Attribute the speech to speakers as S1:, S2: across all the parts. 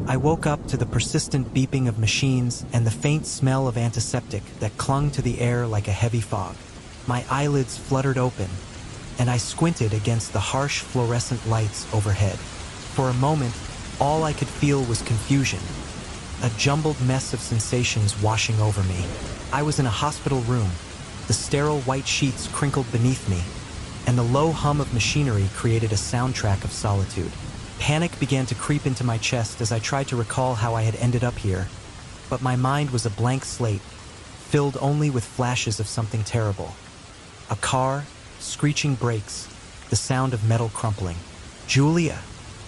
S1: I woke up to the persistent beeping of machines and the faint smell of antiseptic that clung to the air like a heavy fog. My eyelids fluttered open, and I squinted against the harsh fluorescent lights overhead. For a moment, all I could feel was confusion, a jumbled mess of sensations washing over me. I was in a hospital room, the sterile white sheets crinkled beneath me, and the low hum of machinery created a soundtrack of solitude. Panic began to creep into my chest as I tried to recall how I had ended up here, but my mind was a blank slate, filled only with flashes of something terrible. A car, screeching brakes, the sound of metal crumpling. "Julia!"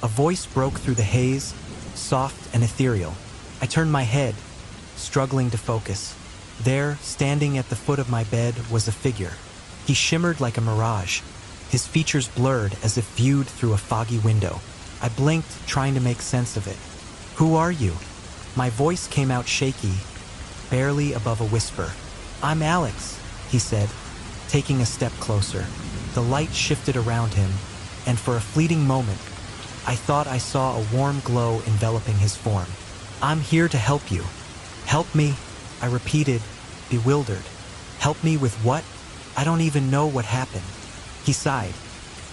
S1: A voice broke through the haze, soft and ethereal. I turned my head, struggling to focus. There, standing at the foot of my bed, was a figure. He shimmered like a mirage, his features blurred as if viewed through a foggy window. I blinked, trying to make sense of it. "Who are you?" My voice came out shaky, barely above a whisper. "I'm Alex," he said, taking a step closer. The light shifted around him, and for a fleeting moment, I thought I saw a warm glow enveloping his form. "I'm here to help you." "Help me?" I repeated, bewildered. "Help me with what? I don't even know what happened." He sighed,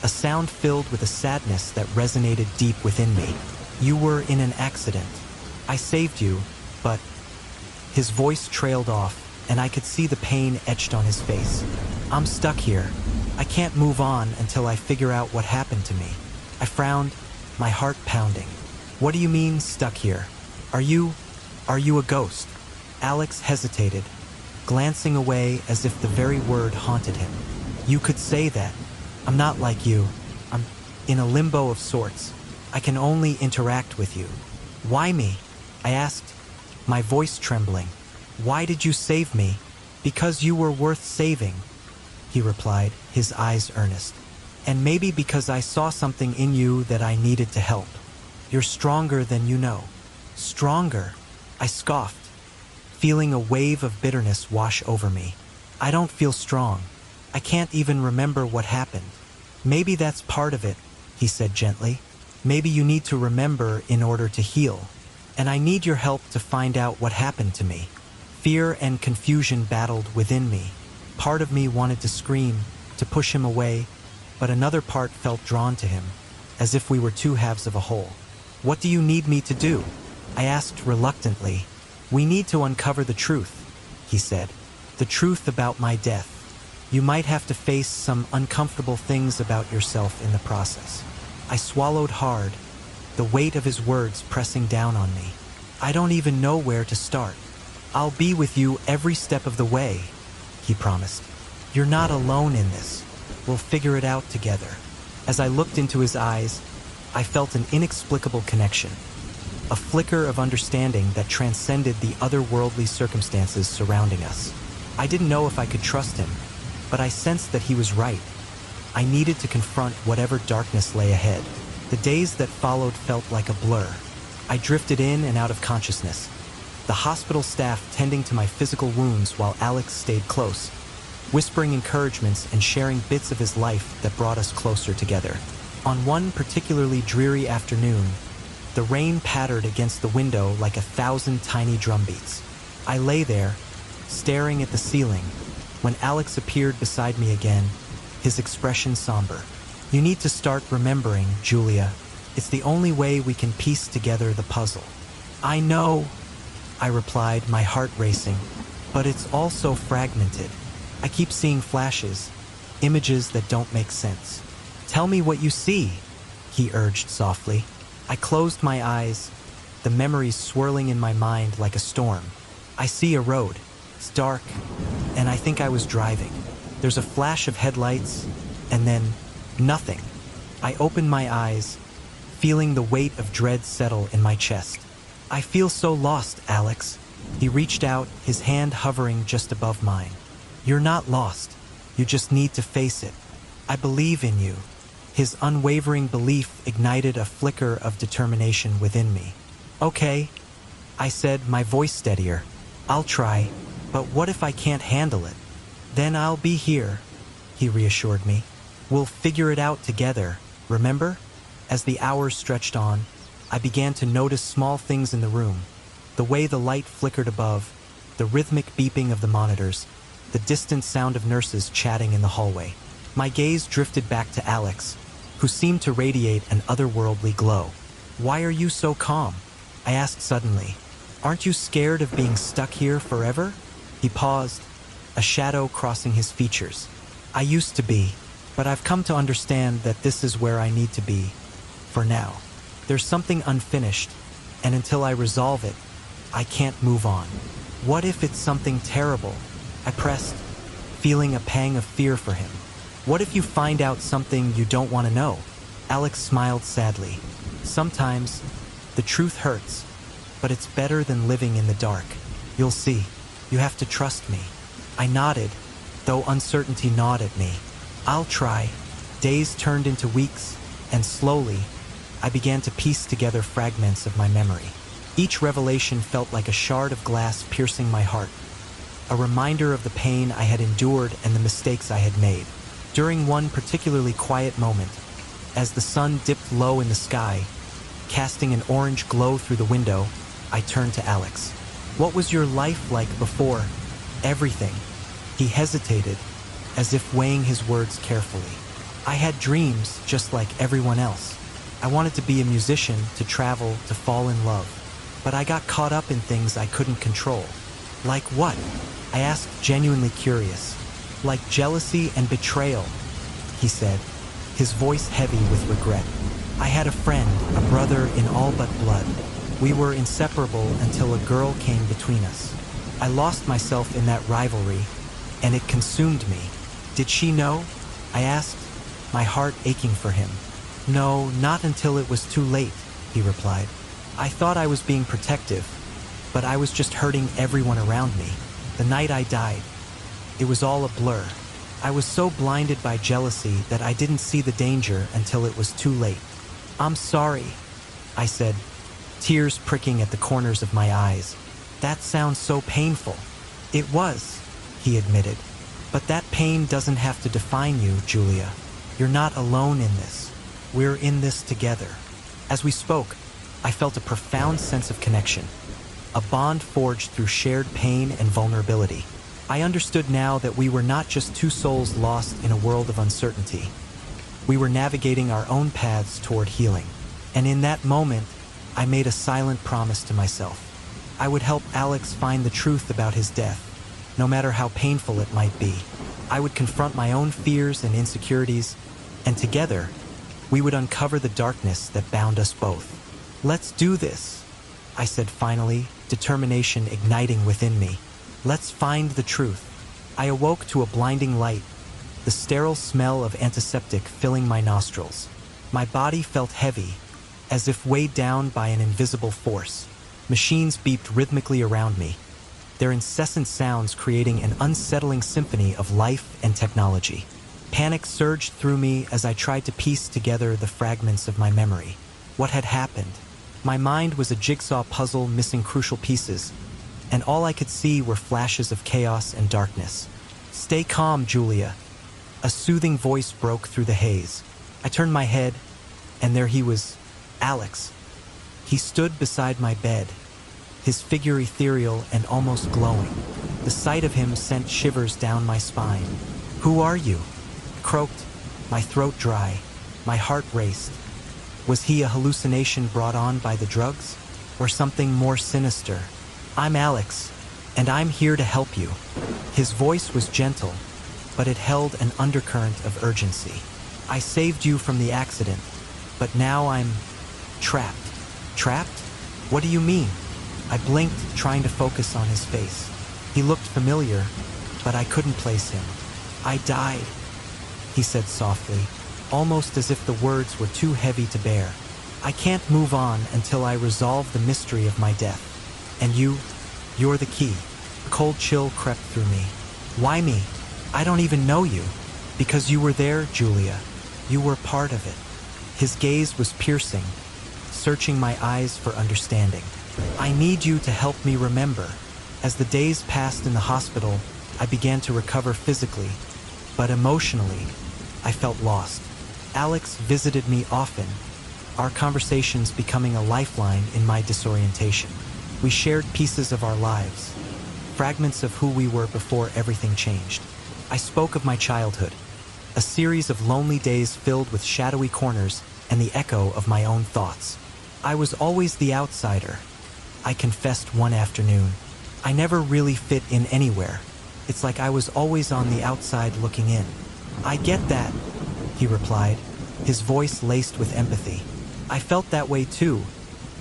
S1: a sound filled with a sadness that resonated deep within me. "You were in an accident. I saved you, but..." His voice trailed off, and I could see the pain etched on his face. "I'm stuck here. I can't move on until I figure out what happened to me." I frowned, my heart pounding. "What do you mean, stuck here? Are you a ghost?" Alex hesitated, glancing away as if the very word haunted him. "You could say that. I'm not like you. I'm in a limbo of sorts. I can only interact with you." "Why me?" I asked, my voice trembling. "Why did you save me?" "Because you were worth saving," he replied, his eyes earnest. "And maybe because I saw something in you that I needed to help. You're stronger than you know." "Stronger?" I scoffed, feeling a wave of bitterness wash over me. "I don't feel strong. I can't even remember what happened." "Maybe that's part of it," he said gently. "Maybe you need to remember in order to heal. And I need your help to find out what happened to me." Fear and confusion battled within me. Part of me wanted to scream, to push him away, but another part felt drawn to him, as if we were two halves of a whole. "What do you need me to do?" I asked reluctantly. "We need to uncover the truth," he said. "The truth about my death. You might have to face some uncomfortable things about yourself in the process." I swallowed hard, the weight of his words pressing down on me. "I don't even know where to start." "I'll be with you every step of the way," he promised. "You're not alone in this. We'll figure it out together." As I looked into his eyes, I felt an inexplicable connection, a flicker of understanding that transcended the otherworldly circumstances surrounding us. I didn't know if I could trust him, but I sensed that he was right. I needed to confront whatever darkness lay ahead. The days that followed felt like a blur. I drifted in and out of consciousness, the hospital staff tending to my physical wounds while Alex stayed close, whispering encouragements and sharing bits of his life that brought us closer together. On one particularly dreary afternoon, the rain pattered against the window like 1,000 tiny drumbeats. I lay there, staring at the ceiling, when Alex appeared beside me again, his expression somber. "You need to start remembering, Julia. It's the only way we can piece together the puzzle." "I know," I replied, my heart racing, "but it's all so fragmented. I keep seeing flashes, images that don't make sense." "Tell me what you see," he urged softly. I closed my eyes, the memories swirling in my mind like a storm. "I see a road. It's dark, and I think I was driving. There's a flash of headlights, and then nothing." I opened my eyes, feeling the weight of dread settle in my chest. "I feel so lost, Alex." He reached out, his hand hovering just above mine. "You're not lost. You just need to face it. I believe in you." His unwavering belief ignited a flicker of determination within me. "Okay," I said, my voice steadier. "I'll try, but what if I can't handle it?" "Then I'll be here," he reassured me. "We'll figure it out together, remember?" As the hours stretched on, I began to notice small things in the room. The way the light flickered above, the rhythmic beeping of the monitors, the distant sound of nurses chatting in the hallway. My gaze drifted back to Alex, who seemed to radiate an otherworldly glow. "Why are you so calm?" I asked suddenly. "Aren't you scared of being stuck here forever?" He paused, a shadow crossing his features. "I used to be, but I've come to understand that this is where I need to be, for now. There's something unfinished, and until I resolve it, I can't move on." "What if it's something terrible?" I pressed, feeling a pang of fear for him. "What if you find out something you don't want to know?" Alex smiled sadly. "Sometimes, the truth hurts, but it's better than living in the dark. You'll see. You have to trust me." I nodded, though uncertainty gnawed at me. "I'll try." Days turned into weeks, and slowly, I began to piece together fragments of my memory. Each revelation felt like a shard of glass piercing my heart, a reminder of the pain I had endured and the mistakes I had made. During one particularly quiet moment, as the sun dipped low in the sky, casting an orange glow through the window, I turned to Alex. "What was your life like before everything?" He hesitated, as if weighing his words carefully. "I had dreams just like everyone else. I wanted to be a musician, to travel, to fall in love. But I got caught up in things I couldn't control." "Like what?" I asked, genuinely curious. "Like jealousy and betrayal," he said, his voice heavy with regret. "I had a friend, a brother in all but blood. We were inseparable until a girl came between us. I lost myself in that rivalry, and it consumed me." "Did she know?" I asked, my heart aching for him. "No, not until it was too late," he replied. "I thought I was being protective, but I was just hurting everyone around me. The night I died, it was all a blur. I was so blinded by jealousy that I didn't see the danger until it was too late." "I'm sorry," I said, tears pricking at the corners of my eyes. "That sounds so painful." "It was," he admitted. "But that pain doesn't have to define you, Julia. You're not alone in this. We're in this together." As we spoke, I felt a profound sense of connection, a bond forged through shared pain and vulnerability. I understood now that we were not just two souls lost in a world of uncertainty. We were navigating our own paths toward healing. And in that moment, I made a silent promise to myself. I would help Alex find the truth about his death, no matter how painful it might be. I would confront my own fears and insecurities, and together, we would uncover the darkness that bound us both. "Let's do this," I said finally, determination igniting within me. "Let's find the truth." I awoke to a blinding light, the sterile smell of antiseptic filling my nostrils. My body felt heavy, as if weighed down by an invisible force. Machines beeped rhythmically around me, their incessant sounds creating an unsettling symphony of life and technology. Panic surged through me as I tried to piece together the fragments of my memory. What had happened? My mind was a jigsaw puzzle missing crucial pieces, and all I could see were flashes of chaos and darkness. "Stay calm, Julia." A soothing voice broke through the haze. I turned my head, and there he was, Alex. He stood beside my bed, his figure ethereal and almost glowing. The sight of him sent shivers down my spine. "Who are you?" I croaked, my throat dry, my heart raced. Was he a hallucination brought on by the drugs, or something more sinister? "I'm Alex, and I'm here to help you." His voice was gentle, but it held an undercurrent of urgency. "I saved you from the accident, but now I'm trapped." "Trapped? What do you mean?" I blinked, trying to focus on his face. He looked familiar, but I couldn't place him. "I died," he said softly, almost as if the words were too heavy to bear. "I can't move on until I resolve the mystery of my death. And you're the key." A cold chill crept through me. "Why me? I don't even know you." "Because you were there, Julia. You were part of it." His gaze was piercing, searching my eyes for understanding. "I need you to help me remember." As the days passed in the hospital, I began to recover physically, but emotionally, I felt lost. Alex visited me often, our conversations becoming a lifeline in my disorientation. We shared pieces of our lives, fragments of who we were before everything changed. I spoke of my childhood, a series of lonely days filled with shadowy corners and the echo of my own thoughts. I was always the outsider, I confessed one afternoon. I never really fit in anywhere. It's like I was always on the outside looking in. I get that, he replied, his voice laced with empathy. I felt that way too,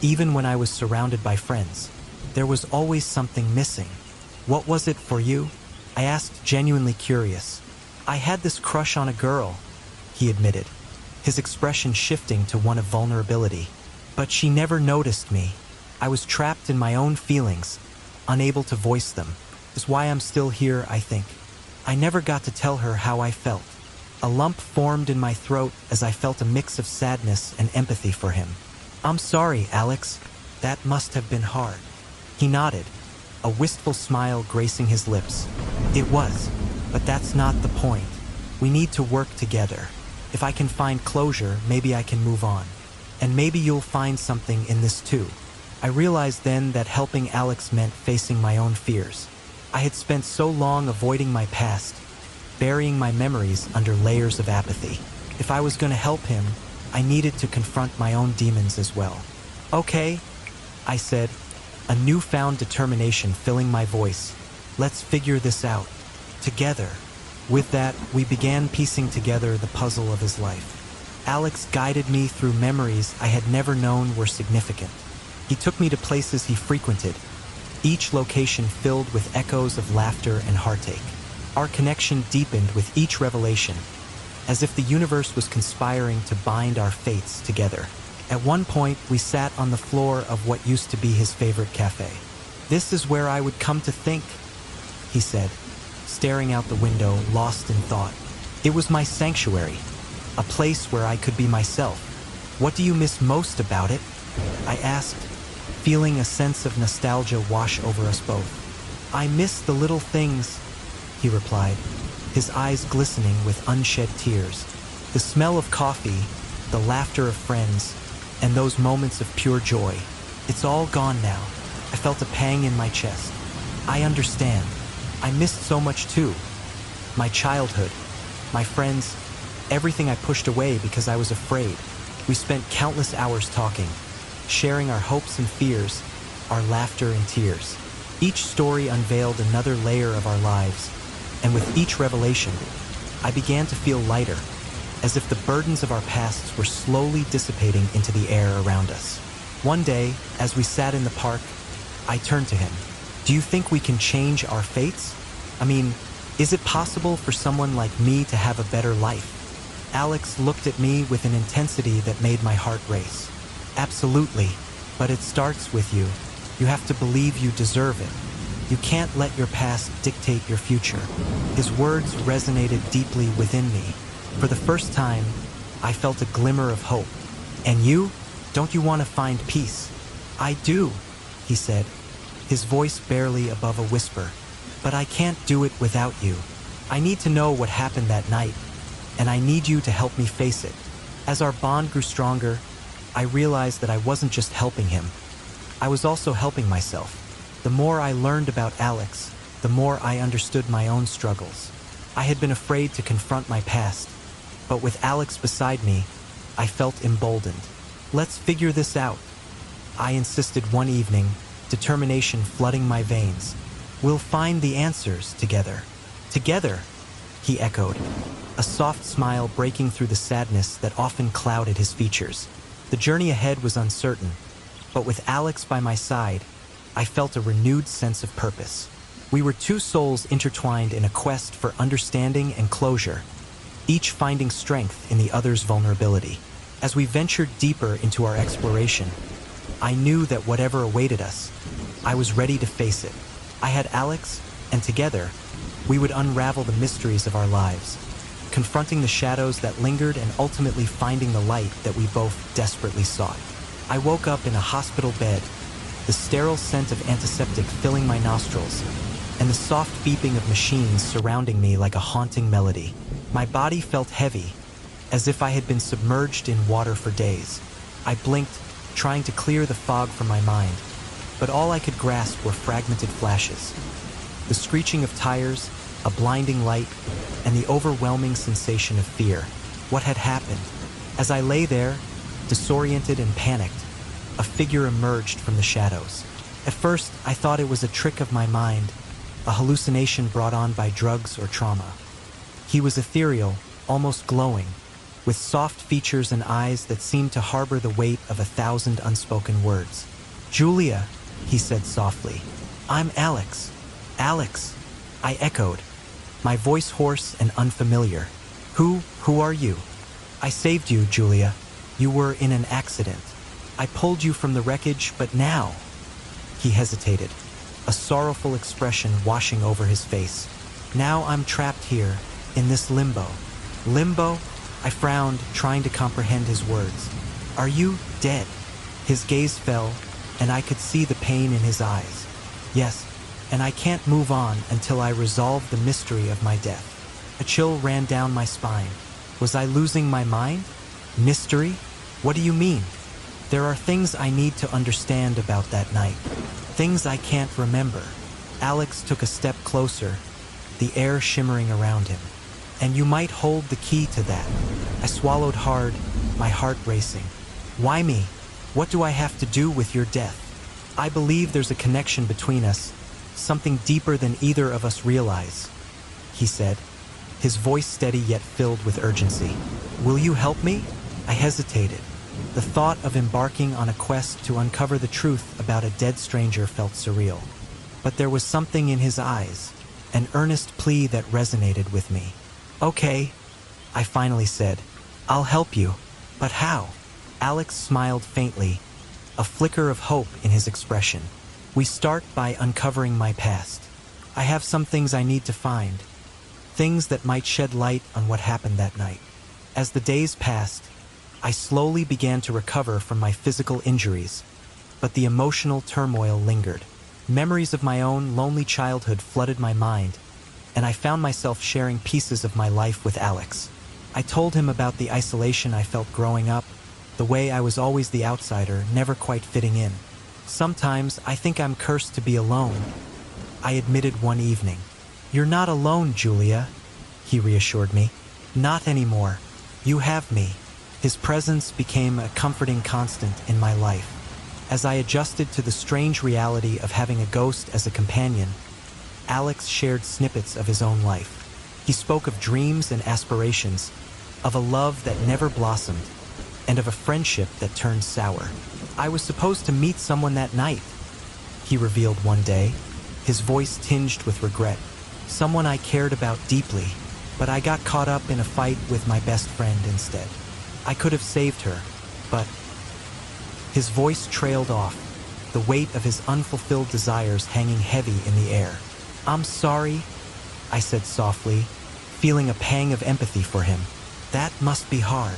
S1: even when I was surrounded by friends. There was always something missing. What was it for you? I asked, genuinely curious. I had this crush on a girl, he admitted, his expression shifting to one of vulnerability. But she never noticed me. I was trapped in my own feelings, unable to voice them. Is why I'm still here, I think. I never got to tell her how I felt. A lump formed in my throat as I felt a mix of sadness and empathy for him. I'm sorry, Alex. That must have been hard. He nodded, a wistful smile gracing his lips. It was, but that's not the point. We need to work together. If I can find closure, maybe I can move on. And maybe you'll find something in this too. I realized then that helping Alex meant facing my own fears. I had spent so long avoiding my past, burying my memories under layers of apathy. If I was going to help him, I needed to confront my own demons as well. Okay, I said, a newfound determination filling my voice. Let's figure this out. Together. With that, we began piecing together the puzzle of his life. Alex guided me through memories I had never known were significant. He took me to places he frequented, each location filled with echoes of laughter and heartache. Our connection deepened with each revelation, as if the universe was conspiring to bind our fates together. At one point, we sat on the floor of what used to be his favorite cafe. This is where I would come to think, he said, staring out the window, lost in thought. It was my sanctuary, a place where I could be myself. What do you miss most about it? I asked, feeling a sense of nostalgia wash over us both. I miss the little things, he replied, his eyes glistening with unshed tears. The smell of coffee, the laughter of friends, and those moments of pure joy. It's all gone now. I felt a pang in my chest. I understand. I missed so much too. My childhood, my friends, everything I pushed away because I was afraid. We spent countless hours talking, sharing our hopes and fears, our laughter and tears. Each story unveiled another layer of our lives, and with each revelation, I began to feel lighter, as if the burdens of our pasts were slowly dissipating into the air around us. One day, as we sat in the park, I turned to him. Do you think we can change our fates? I mean, is it possible for someone like me to have a better life? Alex looked at me with an intensity that made my heart race. Absolutely, but it starts with you. You have to believe you deserve it. You can't let your past dictate your future. His words resonated deeply within me. For the first time, I felt a glimmer of hope. And you? Don't you want to find peace? I do, he said, his voice barely above a whisper. But I can't do it without you. I need to know what happened that night, and I need you to help me face it. As our bond grew stronger, I realized that I wasn't just helping him. I was also helping myself. The more I learned about Alex, the more I understood my own struggles. I had been afraid to confront my past, but with Alex beside me, I felt emboldened. Let's figure this out, I insisted one evening, determination flooding my veins. We'll find the answers together. Together, he echoed, a soft smile breaking through the sadness that often clouded his features. The journey ahead was uncertain, but with Alex by my side, I felt a renewed sense of purpose. We were two souls intertwined in a quest for understanding and closure, each finding strength in the other's vulnerability. As we ventured deeper into our exploration, I knew that whatever awaited us, I was ready to face it. I had Alex, and together, we would unravel the mysteries of our lives, confronting the shadows that lingered and ultimately finding the light that we both desperately sought. I woke up in a hospital bed, the sterile scent of antiseptic filling my nostrils, and the soft beeping of machines surrounding me like a haunting melody. My body felt heavy, as if I had been submerged in water for days. I blinked, trying to clear the fog from my mind, but all I could grasp were fragmented flashes. The screeching of tires, a blinding light, and the overwhelming sensation of fear. What had happened? As I lay there, disoriented and panicked, a figure emerged from the shadows. At first, I thought it was a trick of my mind, a hallucination brought on by drugs or trauma. He was ethereal, almost glowing, with soft features and eyes that seemed to harbor the weight of 1,000 unspoken words. "Julia," he said softly. "I'm Alex." "Alex," I echoed, my voice hoarse and unfamiliar. Who are you?" "I saved you, Julia. You were in an accident. I pulled you from the wreckage, but now—" He hesitated, a sorrowful expression washing over his face. "Now I'm trapped here, in this limbo." "Limbo?" I frowned, trying to comprehend his words. "Are you dead?" His gaze fell, and I could see the pain in his eyes. "Yes, and I can't move on until I resolve the mystery of my death." A chill ran down my spine. Was I losing my mind? Mystery? What do you mean? "There are things I need to understand about that night. Things I can't remember." Alex took a step closer, the air shimmering around him. "And you might hold the key to that." I swallowed hard, my heart racing. "Why me? What do I have to do with your death?" "I believe there's a connection between us, something deeper than either of us realize," he said, his voice steady yet filled with urgency. "Will you help me?" I hesitated. The thought of embarking on a quest to uncover the truth about a dead stranger felt surreal. But there was something in his eyes, an earnest plea that resonated with me. "Okay," I finally said. "I'll help you. But how?" Alex smiled faintly, a flicker of hope in his expression. "We start by uncovering my past. I have some things I need to find, things that might shed light on what happened that night." As the days passed, I slowly began to recover from my physical injuries, but the emotional turmoil lingered. Memories of my own lonely childhood flooded my mind, and I found myself sharing pieces of my life with Alex. I told him about the isolation I felt growing up, the way I was always the outsider, never quite fitting in. "Sometimes I think I'm cursed to be alone," I admitted one evening. "You're not alone, Julia," he reassured me. "Not anymore. You have me." His presence became a comforting constant in my life. As I adjusted to the strange reality of having a ghost as a companion, Alex shared snippets of his own life. He spoke of dreams and aspirations, of a love that never blossomed, and of a friendship that turned sour. "I was supposed to meet someone that night," he revealed one day, his voice tinged with regret. "Someone I cared about deeply, but I got caught up in a fight with my best friend instead. I could have saved her, but—" His voice trailed off, the weight of his unfulfilled desires hanging heavy in the air. "I'm sorry," I said softly, feeling a pang of empathy for him. "That must be hard."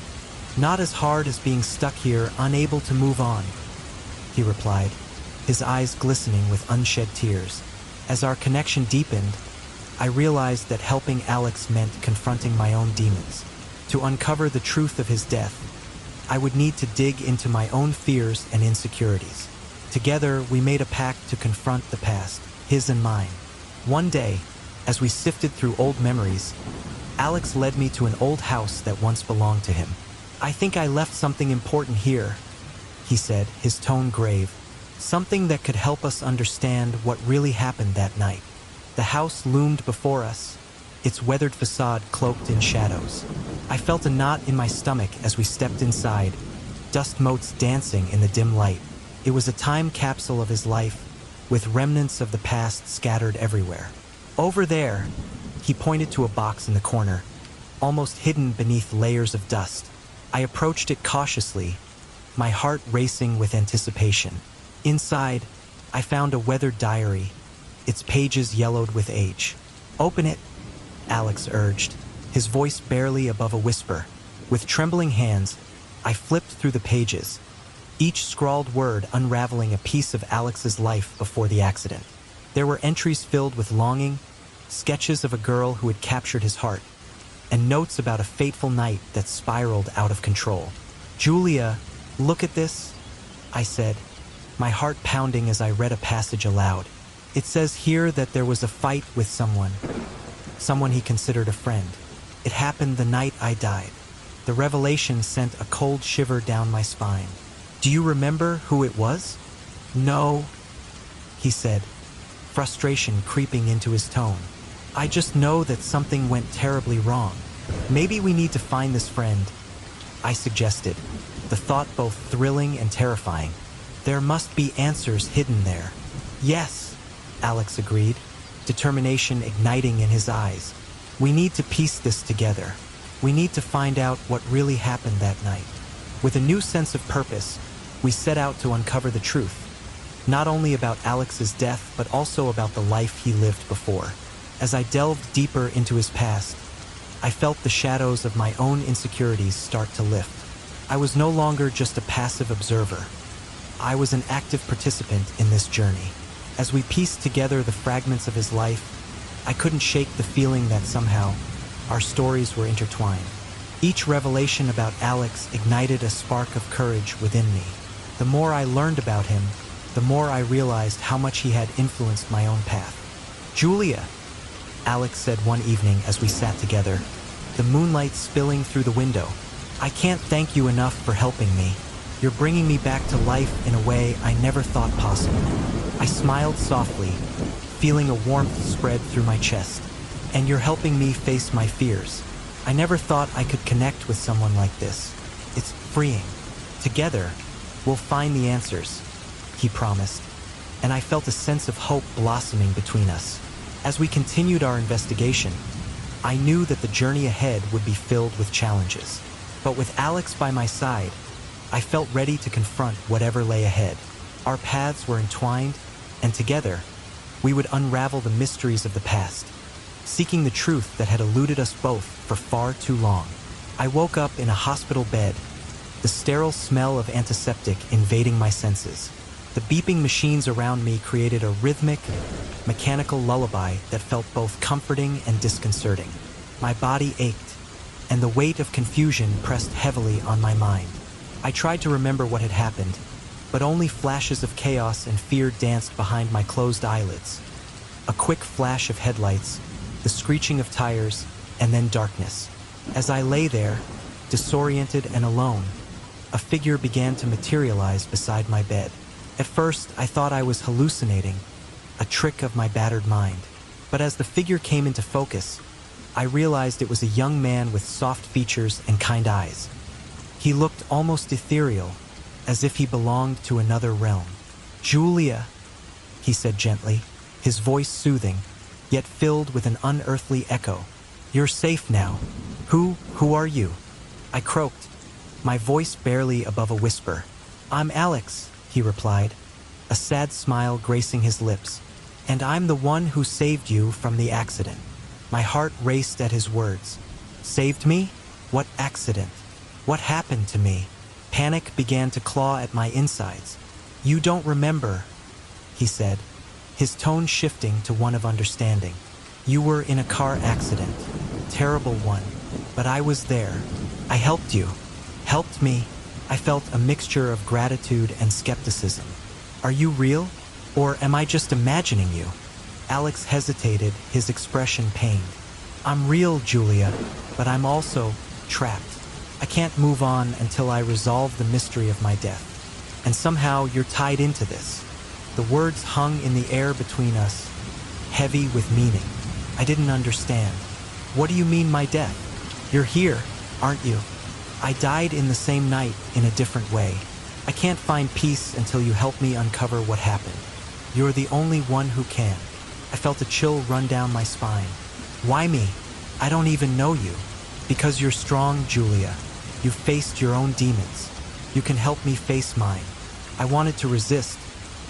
S1: "Not as hard as being stuck here, unable to move on," he replied, his eyes glistening with unshed tears. As our connection deepened, I realized that helping Alex meant confronting my own demons. To uncover the truth of his death, I would need to dig into my own fears and insecurities. Together, we made a pact to confront the past, his and mine. One day, as we sifted through old memories, Alex led me to an old house that once belonged to him. "I think I left something important here," he said, his tone grave. "Something that could help us understand what really happened that night." The house loomed before us, its weathered facade cloaked in shadows. I felt a knot in my stomach as we stepped inside, dust motes dancing in the dim light. It was a time capsule of his life, with remnants of the past scattered everywhere. "Over there," he pointed to a box in the corner, almost hidden beneath layers of dust. I approached it cautiously, my heart racing with anticipation. Inside, I found a weathered diary, its pages yellowed with age. "Open it," Alex urged, his voice barely above a whisper. With trembling hands, I flipped through the pages, each scrawled word unraveling a piece of Alex's life before the accident. There were entries filled with longing, sketches of a girl who had captured his heart, and notes about a fateful night that spiraled out of control. "Julia, Look at this, I said, my heart pounding as I read a passage aloud. It says here that there was a fight with someone he considered a friend. It happened the night I died. The revelation sent a cold shiver down my spine. Do you remember who it was? No, he said, frustration creeping into his tone. I just know that something went terribly wrong. Maybe we need to find this friend, I suggested, the thought both thrilling and terrifying. There must be answers hidden there. Yes, Alex agreed, determination igniting in his eyes. We need to piece this together. We need to find out what really happened that night. With a new sense of purpose, we set out to uncover the truth, not only about Alex's death, but also about the life he lived before. As I delved deeper into his past, I felt the shadows of my own insecurities start to lift. I was no longer just a passive observer. I was an active participant in this journey. As we pieced together the fragments of his life, I couldn't shake the feeling that somehow our stories were intertwined. Each revelation about Alex ignited a spark of courage within me. The more I learned about him, the more I realized how much he had influenced my own path. Julia, Alex said one evening as we sat together, the moonlight spilling through the window. I can't thank you enough for helping me. You're bringing me back to life in a way I never thought possible. I smiled softly, feeling a warmth spread through my chest. And you're helping me face my fears. I never thought I could connect with someone like this. It's freeing. Together, we'll find the answers, he promised, and I felt a sense of hope blossoming between us. As we continued our investigation, I knew that the journey ahead would be filled with challenges. But with Alex by my side, I felt ready to confront whatever lay ahead. Our paths were entwined, and together, we would unravel the mysteries of the past, seeking the truth that had eluded us both for far too long. I woke up in a hospital bed, the sterile smell of antiseptic invading my senses. The beeping machines around me created a rhythmic, mechanical lullaby that felt both comforting and disconcerting. My body ached, and the weight of confusion pressed heavily on my mind. I tried to remember what had happened, but only flashes of chaos and fear danced behind my closed eyelids. A quick flash of headlights, the screeching of tires, and then darkness. As I lay there, disoriented and alone, a figure began to materialize beside my bed. At first, I thought I was hallucinating, a trick of my battered mind. But as the figure came into focus, I realized it was a young man with soft features and kind eyes. He looked almost ethereal, as if he belonged to another realm. Julia, he said gently, his voice soothing, yet filled with an unearthly echo. You're safe now. Who are you? I croaked, my voice barely above a whisper. I'm Alex, he replied, a sad smile gracing his lips. And I'm the one who saved you from the accident. My heart raced at his words. Saved me? What accident? What happened to me? Panic began to claw at my insides. You don't remember, he said, his tone shifting to one of understanding. You were in a car accident. Terrible one. But I was there. I helped you. Helped me. I felt a mixture of gratitude and skepticism. Are you real? Or am I just imagining you? Alex hesitated, his expression pained. I'm real, Julia, but I'm also trapped. I can't move on until I resolve the mystery of my death. And somehow you're tied into this. The words hung in the air between us, heavy with meaning. I didn't understand. What do you mean my death? You're here, aren't you? I died in the same night in a different way. I can't find peace until you help me uncover what happened. You're the only one who can. I felt a chill run down my spine. Why me? I don't even know you. Because you're strong, Julia. You've faced your own demons. You can help me face mine. I wanted to resist,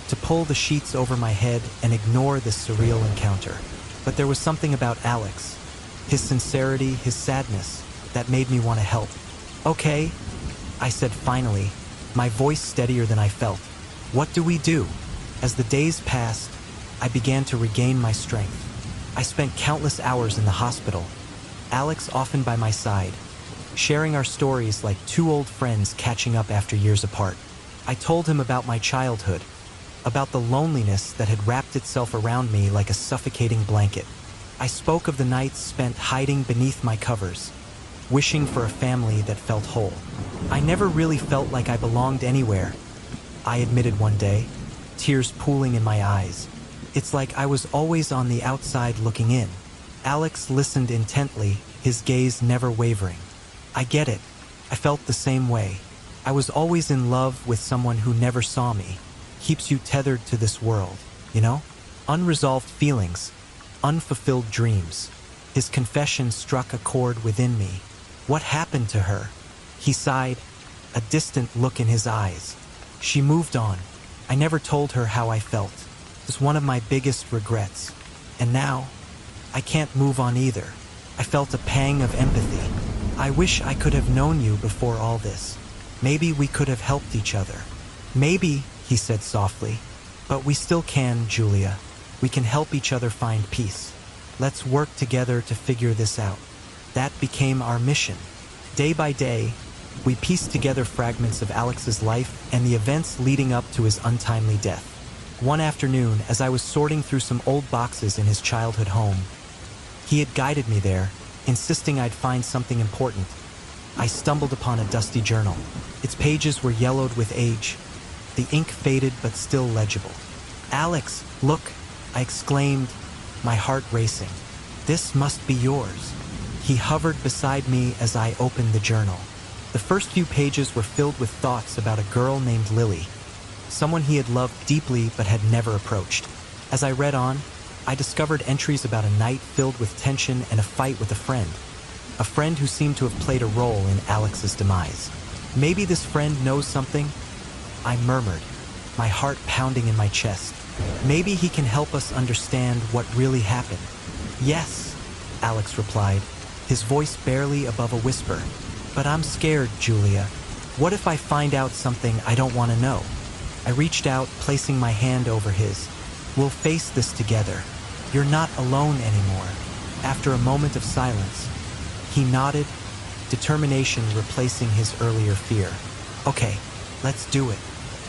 S1: to pull the sheets over my head and ignore this surreal encounter. But there was something about Alex, his sincerity, his sadness, that made me want to help. Okay, I said finally, my voice steadier than I felt. What do we do? As the days passed, I began to regain my strength. I spent countless hours in the hospital, Alex often by my side, sharing our stories like two old friends catching up after years apart. I told him about my childhood, about the loneliness that had wrapped itself around me like a suffocating blanket. I spoke of the nights spent hiding beneath my covers, wishing for a family that felt whole. I never really felt like I belonged anywhere, I admitted one day, tears pooling in my eyes. It's like I was always on the outside looking in. Alex listened intently, his gaze never wavering. I get it. I felt the same way. I was always in love with someone who never saw me. Keeps you tethered to this world, you know? Unresolved feelings, unfulfilled dreams. His confession struck a chord within me. What happened to her? He sighed, a distant look in his eyes. She moved on. I never told her how I felt. It was one of my biggest regrets. And now, I can't move on either. I felt a pang of empathy. I wish I could have known you before all this. Maybe we could have helped each other. Maybe, he said softly. But we still can, Julia. We can help each other find peace. Let's work together to figure this out. That became our mission. Day by day, we pieced together fragments of Alex's life and the events leading up to his untimely death. One afternoon, as I was sorting through some old boxes in his childhood home, he had guided me there, insisting I'd find something important. I stumbled upon a dusty journal. Its pages were yellowed with age, the ink faded but still legible. "Alex, look," I exclaimed, my heart racing. "This must be yours." He hovered beside me as I opened the journal. The first few pages were filled with thoughts about a girl named Lily, someone he had loved deeply but had never approached. As I read on, I discovered entries about a night filled with tension and a fight with a friend who seemed to have played a role in Alex's demise. Maybe this friend knows something? I murmured, my heart pounding in my chest. Maybe he can help us understand what really happened. "Yes," Alex replied, his voice barely above a whisper. "But I'm scared, Julia. What if I find out something I don't want to know?" I reached out, placing my hand over his. "We'll face this together. You're not alone anymore." After a moment of silence, he nodded, determination replacing his earlier fear. "Okay, let's do it."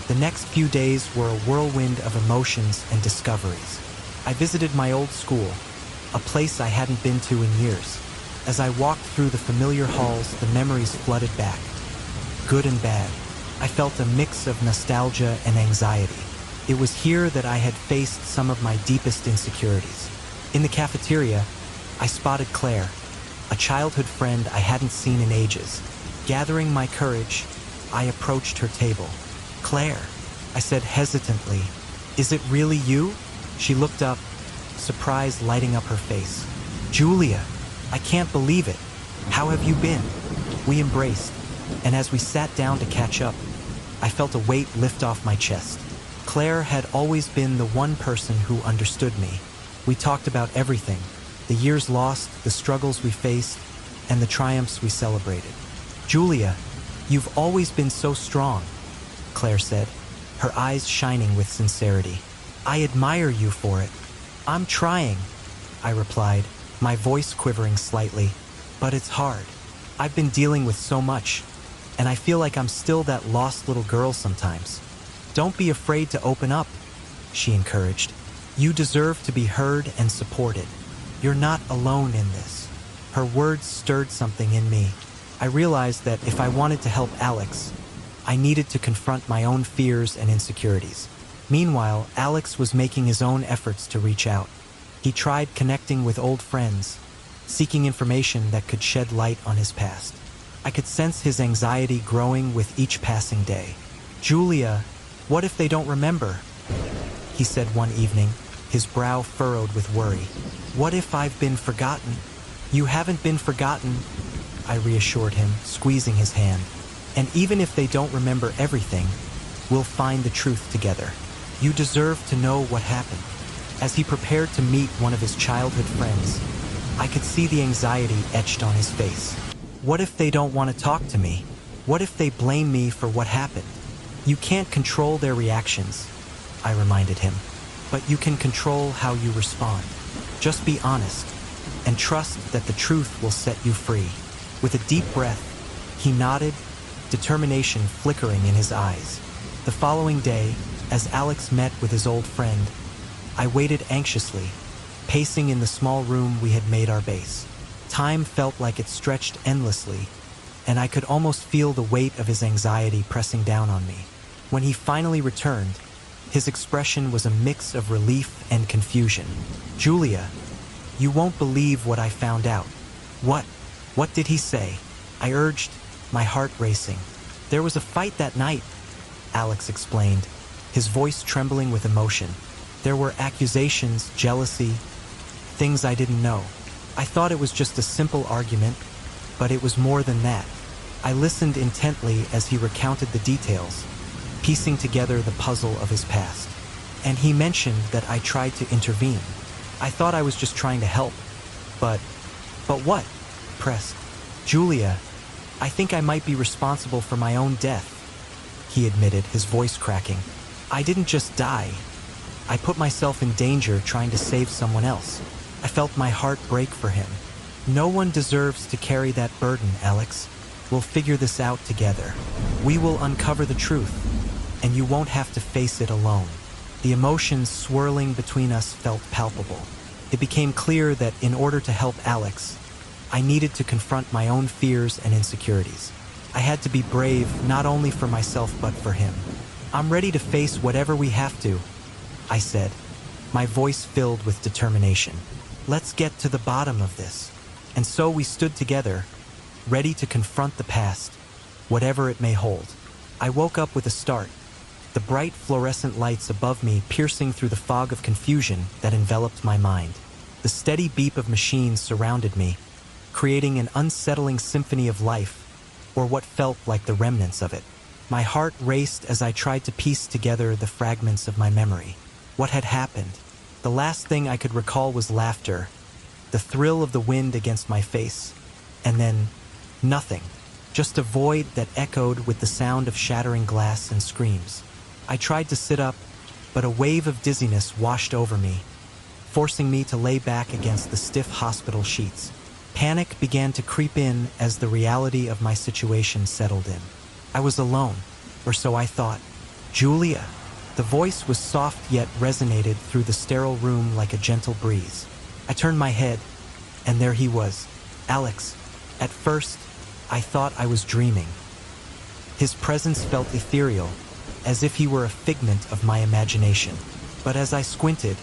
S1: The next few days were a whirlwind of emotions and discoveries. I visited my old school, a place I hadn't been to in years. As I walked through the familiar halls, the memories flooded back, good and bad. I felt a mix of nostalgia and anxiety. It was here that I had faced some of my deepest insecurities. In the cafeteria, I spotted Claire, a childhood friend I hadn't seen in ages. Gathering my courage, I approached her table. "Claire," I said hesitantly, "is it really you?" She looked up, surprise lighting up her face. "Julia, I can't believe it. How have you been?" We embraced, and as we sat down to catch up, I felt a weight lift off my chest. Claire had always been the one person who understood me. We talked about everything, the years lost, the struggles we faced, and the triumphs we celebrated. "Julia, you've always been so strong," Claire said, her eyes shining with sincerity. "I admire you for it." "I'm trying," I replied, my voice quivering slightly. "But it's hard. I've been dealing with so much, and I feel like I'm still that lost little girl sometimes." "Don't be afraid to open up," she encouraged. "You deserve to be heard and supported. You're not alone in this." Her words stirred something in me. I realized that if I wanted to help Alex, I needed to confront my own fears and insecurities. Meanwhile, Alex was making his own efforts to reach out. He tried connecting with old friends, seeking information that could shed light on his past. I could sense his anxiety growing with each passing day. "Julia, what if they don't remember?" he said one evening, his brow furrowed with worry. "What if I've been forgotten?" "You haven't been forgotten," I reassured him, squeezing his hand. "And even if they don't remember everything, we'll find the truth together. You deserve to know what happened." As he prepared to meet one of his childhood friends, I could see the anxiety etched on his face. "What if they don't want to talk to me? What if they blame me for what happened?" "You can't control their reactions," I reminded him, "but you can control how you respond. Just be honest, and trust that the truth will set you free." With a deep breath, He nodded, determination flickering in his eyes. The following day, as Alex met with his old friend, I waited anxiously, pacing in the small room we had made our base. Time felt like it stretched endlessly, and I could almost feel the weight of his anxiety pressing down on me. When he finally returned, his expression was a mix of relief and confusion. "Julia, you won't believe what I found out." What did he say?" I urged, my heart racing. "There was a fight that night," Alex explained, his voice trembling with emotion. "There were accusations, jealousy, things I didn't know. I thought it was just a simple argument, but it was more than that." I listened intently as he recounted the details, piecing together the puzzle of his past. "And he mentioned that I tried to intervene. I thought I was just trying to help. But what?" pressed. "Julia, I think I might be responsible for my own death," he admitted, his voice cracking. "I didn't just die. I put myself in danger trying to save someone else." I felt my heart break for him. "No one deserves to carry that burden, Alex. We'll figure this out together. We will uncover the truth, and you won't have to face it alone." The emotions swirling between us felt palpable. It became clear that in order to help Alex, I needed to confront my own fears and insecurities. I had to be brave not only for myself but for him. "I'm ready to face whatever we have to," I said, my voice filled with determination. "Let's get to the bottom of this." And so we stood together, ready to confront the past, whatever it may hold. I woke up with a start, the bright fluorescent lights above me piercing through the fog of confusion that enveloped my mind. The steady beep of machines surrounded me, creating an unsettling symphony of life, or what felt like the remnants of it. My heart raced as I tried to piece together the fragments of my memory. What had happened? The last thing I could recall was laughter, the thrill of the wind against my face, and then nothing. Just a void that echoed with the sound of shattering glass and screams. I tried to sit up, but a wave of dizziness washed over me, forcing me to lay back against the stiff hospital sheets. Panic began to creep in as the reality of my situation settled in. I was alone, or so I thought. "Julia." The voice was soft yet resonated through the sterile room like a gentle breeze. I turned my head, and there he was, Alex. At first, I thought I was dreaming. His presence felt ethereal, as if he were a figment of my imagination. But as I squinted,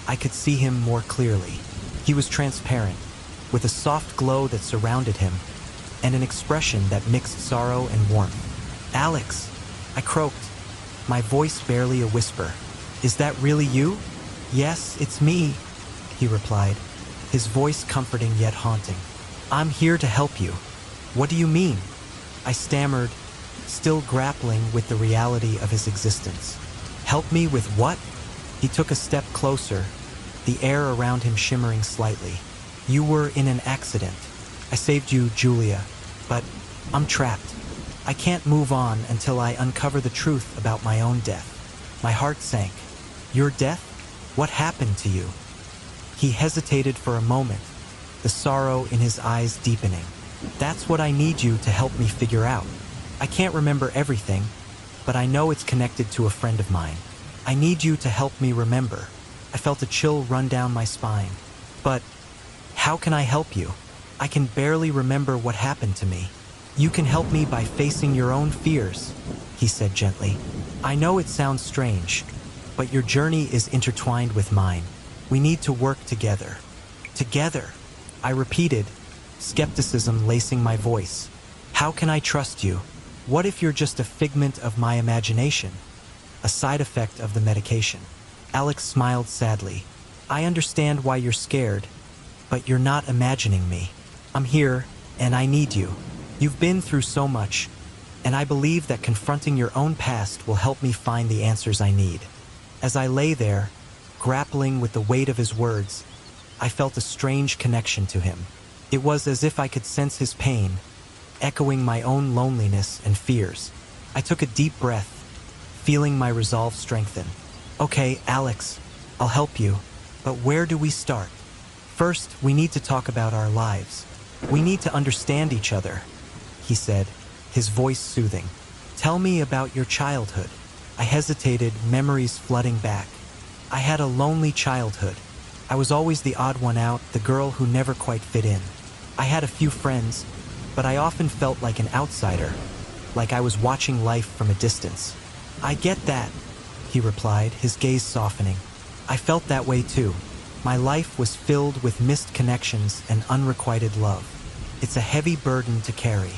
S1: I could see him more clearly. He was transparent, with a soft glow that surrounded him, and an expression that mixed sorrow and warmth. "Alex," I croaked, my voice barely a whisper. "Is that really you?" "Yes, it's me," he replied, his voice comforting yet haunting. "I'm here to help you." "What do you mean?" I stammered, still grappling with the reality of his existence. "Help me with what?" He took a step closer, the air around him shimmering slightly. "You were in an accident. I saved you, Julia, but I'm trapped. I can't move on until I uncover the truth about my own death." My heart sank. "Your death? What happened to you?" He hesitated for a moment, the sorrow in his eyes deepening. "That's what I need you to help me figure out. I can't remember everything, but I know it's connected to a friend of mine. I need you to help me remember." I felt a chill run down my spine. "But how can I help you? I can barely remember what happened to me." "You can help me by facing your own fears," he said gently. "I know it sounds strange, but your journey is intertwined with mine. We need to work together." "Together," I repeated, skepticism lacing my voice. "How can I trust you? What if you're just a figment of my imagination, a side effect of the medication?" Alex smiled sadly. "I understand why you're scared, but you're not imagining me. I'm here, and I need you. You've been through so much, and I believe that confronting your own past will help me find the answers I need." As I lay there, grappling with the weight of his words, I felt a strange connection to him. It was as if I could sense his pain, echoing my own loneliness and fears. I took a deep breath, feeling my resolve strengthen. "Okay, Alex, I'll help you, but where do we start? First, we need to talk about our lives. We need to understand each other," he said, his voice soothing. "Tell me about your childhood." I hesitated, memories flooding back. I had a lonely childhood. I was always the odd one out, the girl who never quite fit in. I had a few friends, but I often felt like an outsider, like I was watching life from a distance. "I get that," he replied, his gaze softening. "I felt that way too. My life was filled with missed connections and unrequited love. It's a heavy burden to carry."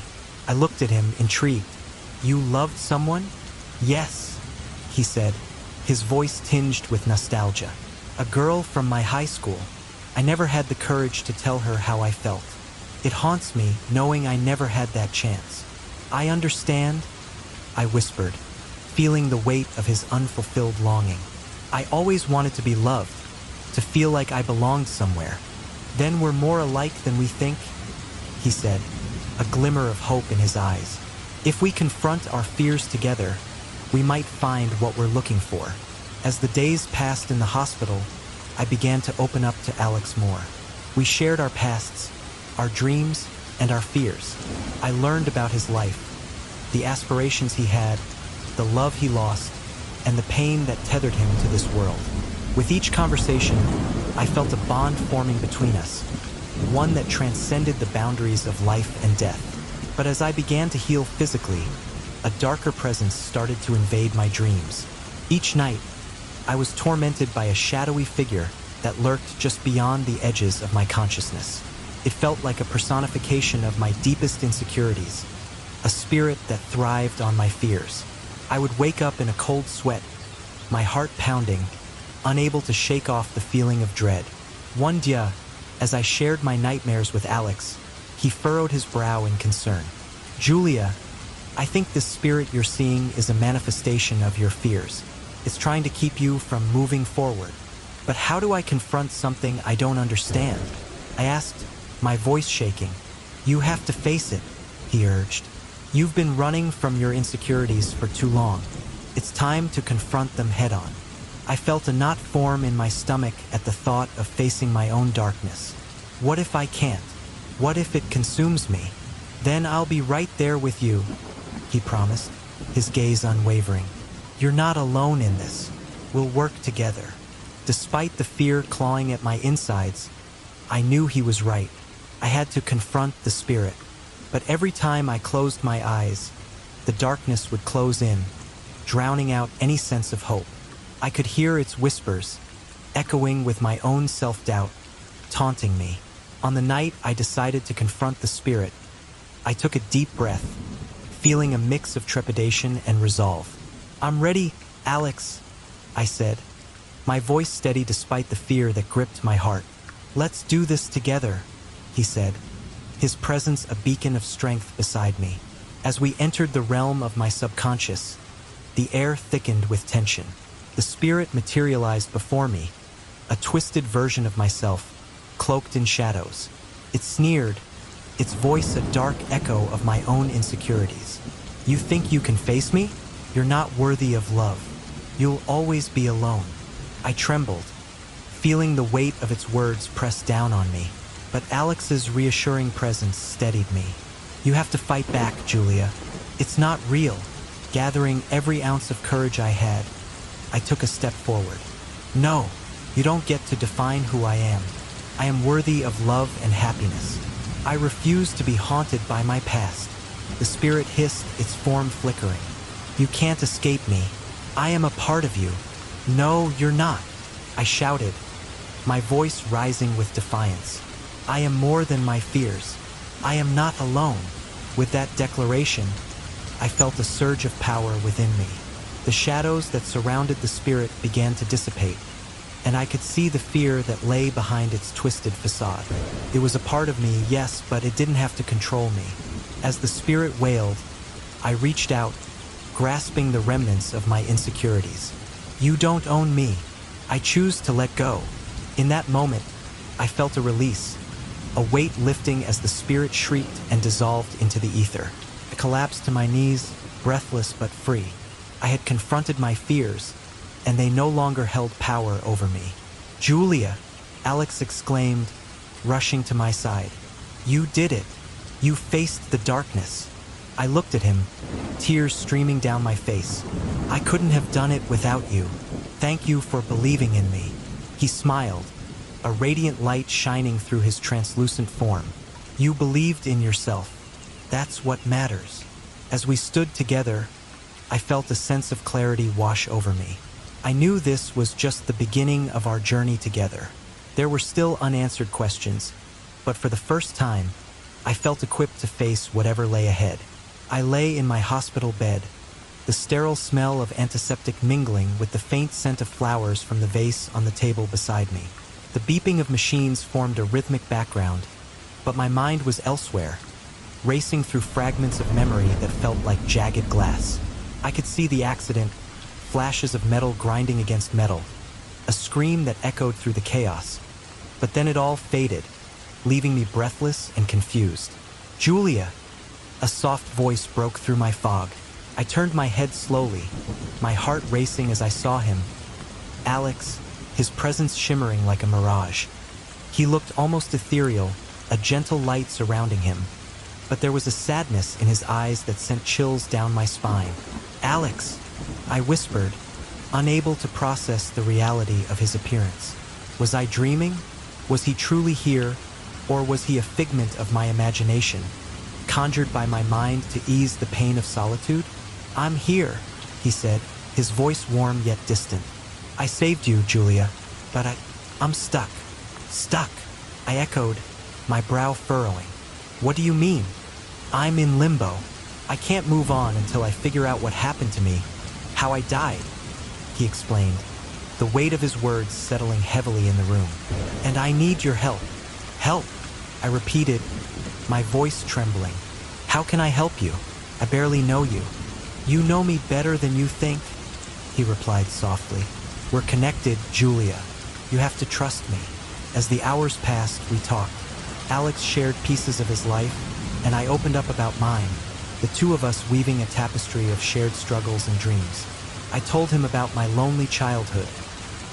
S1: I looked at him, intrigued. "You loved someone?" "Yes," he said, his voice tinged with nostalgia. "A girl from my high school. I never had the courage to tell her how I felt. It haunts me knowing I never had that chance." "I understand," I whispered, feeling the weight of his unfulfilled longing. "I always wanted to be loved, to feel like I belonged somewhere." "Then we're more alike than we think," he said, a glimmer of hope in his eyes. "If we confront our fears together, we might find what we're looking for." As the days passed in the hospital, I began to open up to Alex more. We shared our pasts, our dreams, and our fears. I learned about his life, the aspirations he had, the love he lost, and the pain that tethered him to this world. With each conversation, I felt a bond forming between us, one that transcended the boundaries of life and death. But as I began to heal physically, a darker presence started to invade my dreams. Each night, I was tormented by a shadowy figure that lurked just beyond the edges of my consciousness. It felt like a personification of my deepest insecurities, a spirit that thrived on my fears. I would wake up in a cold sweat, my heart pounding, unable to shake off the feeling of dread. One day, as I shared my nightmares with Alex, he furrowed his brow in concern. "Julia, I think this spirit you're seeing is a manifestation of your fears. It's trying to keep you from moving forward. But how do I confront something I don't understand?" I asked, my voice shaking. "You have to face it," he urged. "You've been running from your insecurities for too long. It's time to confront them head-on." I felt a knot form in my stomach at the thought of facing my own darkness. What if I can't? What if it consumes me? "Then I'll be right there with you," he promised, his gaze unwavering. "You're not alone in this. We'll work together." Despite the fear clawing at my insides, I knew he was right. I had to confront the spirit. But every time I closed my eyes, the darkness would close in, drowning out any sense of hope. I could hear its whispers, echoing with my own self-doubt, taunting me. On the night I decided to confront the spirit, I took a deep breath, feeling a mix of trepidation and resolve. "I'm ready, Alex," I said, my voice steady despite the fear that gripped my heart. "Let's do this together," he said, his presence a beacon of strength beside me. As we entered the realm of my subconscious, the air thickened with tension. The spirit materialized before me, a twisted version of myself, cloaked in shadows. It sneered, its voice a dark echo of my own insecurities. "You think you can face me? You're not worthy of love. You'll always be alone." I trembled, feeling the weight of its words press down on me. But Alex's reassuring presence steadied me. "You have to fight back, Julia. It's not real." Gathering every ounce of courage I had, I took a step forward. "No, you don't get to define who I am. I am worthy of love and happiness. I refuse to be haunted by my past." The spirit hissed, its form flickering. "You can't escape me. I am a part of you." "No, you're not," I shouted, my voice rising with defiance. "I am more than my fears. I am not alone." With that declaration, I felt a surge of power within me. The shadows that surrounded the spirit began to dissipate, and I could see the fear that lay behind its twisted facade. It was a part of me, yes, but it didn't have to control me. As the spirit wailed, I reached out, grasping the remnants of my insecurities. "You don't own me. I choose to let go." In that moment, I felt a release, a weight lifting as the spirit shrieked and dissolved into the ether. I collapsed to my knees, breathless but free. I had confronted my fears, and they no longer held power over me. "Julia," Alex exclaimed, rushing to my side. "You did it. You faced the darkness. I looked at him, tears streaming down my face. "I couldn't have done it without you. Thank you for believing in me." He smiled, a radiant light shining through his translucent form. "You believed in yourself. That's what matters." As we stood together, I felt a sense of clarity wash over me. I knew this was just the beginning of our journey together. There were still unanswered questions, but for the first time, I felt equipped to face whatever lay ahead. I lay in my hospital bed, the sterile smell of antiseptic mingling with the faint scent of flowers from the vase on the table beside me. The beeping of machines formed a rhythmic background, but my mind was elsewhere, racing through fragments of memory that felt like jagged glass. I could see the accident, flashes of metal grinding against metal, a scream that echoed through the chaos. But then it all faded, leaving me breathless and confused. "Julia!" A soft voice broke through my fog. I turned my head slowly, my heart racing as I saw him. Alex, his presence shimmering like a mirage. He looked almost ethereal, a gentle light surrounding him. But there was a sadness in his eyes that sent chills down my spine. "Alex!" I whispered, unable to process the reality of his appearance. Was I dreaming? Was he truly here, or was he a figment of my imagination, conjured by my mind to ease the pain of solitude? "I'm here," he said, his voice warm yet distant. "I saved you, Julia, but I'm stuck." "Stuck?" I echoed, my brow furrowing. "What do you mean?" "I'm in limbo. I can't move on until I figure out what happened to me, how I died," he explained, the weight of his words settling heavily in the room. "And I need your help." "Help?" I repeated, my voice trembling. "How can I help you? I barely know you." "You know me better than you think," he replied softly. "We're connected, Julia. You have to trust me." As the hours passed, we talked. Alex shared pieces of his life, and I opened up about mine, the two of us weaving a tapestry of shared struggles and dreams. I told him about my lonely childhood,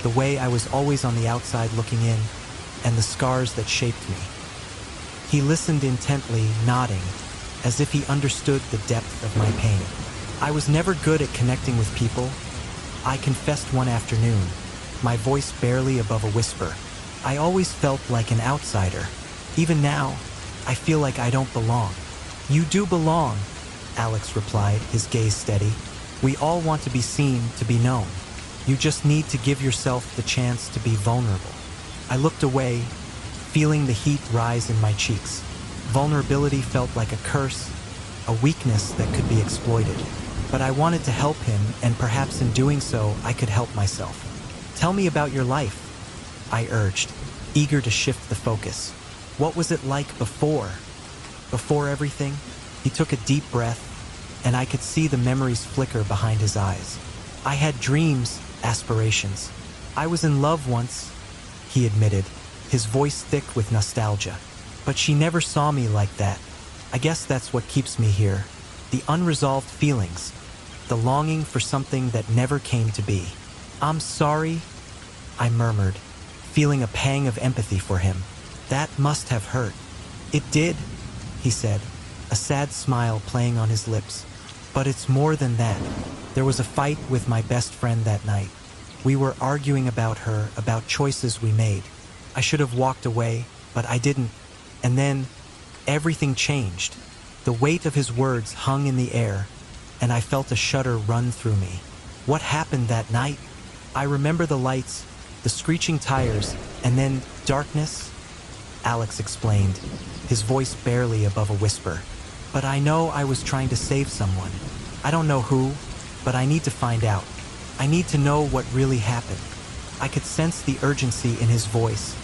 S1: the way I was always on the outside looking in, and the scars that shaped me. He listened intently, nodding, as if he understood the depth of my pain. I was never good at connecting with people. I confessed one afternoon, my voice barely above a whisper. I always felt like an outsider. Even now, I feel like I don't belong. "You do belong," Alex replied, his gaze steady. "We all want to be seen, to be known. You just need to give yourself the chance to be vulnerable." I looked away, feeling the heat rise in my cheeks. Vulnerability felt like a curse, a weakness that could be exploited. But I wanted to help him, and perhaps in doing so, I could help myself. "Tell me about your life," I urged, eager to shift the focus. "What was it like before? Before everything?" He took a deep breath, and I could see the memories flicker behind his eyes. "I had dreams, aspirations. I was in love once," he admitted, his voice thick with nostalgia. "But she never saw me like that. I guess that's what keeps me here. The unresolved feelings, the longing for something that never came to be." "I'm sorry," I murmured, feeling a pang of empathy for him. "That must have hurt." "It did," he said, a sad smile playing on his lips. "But it's more than that. There was a fight with my best friend that night. We were arguing about her, about choices we made. I should have walked away, but I didn't. And then, everything changed." The weight of his words hung in the air, and I felt a shudder run through me. "What happened that night?" "I remember the lights, the screeching tires, and then darkness," Alex explained, his voice barely above a whisper. "But I know I was trying to save someone. I don't know who, but I need to find out. I need to know what really happened." I could sense the urgency in his voice,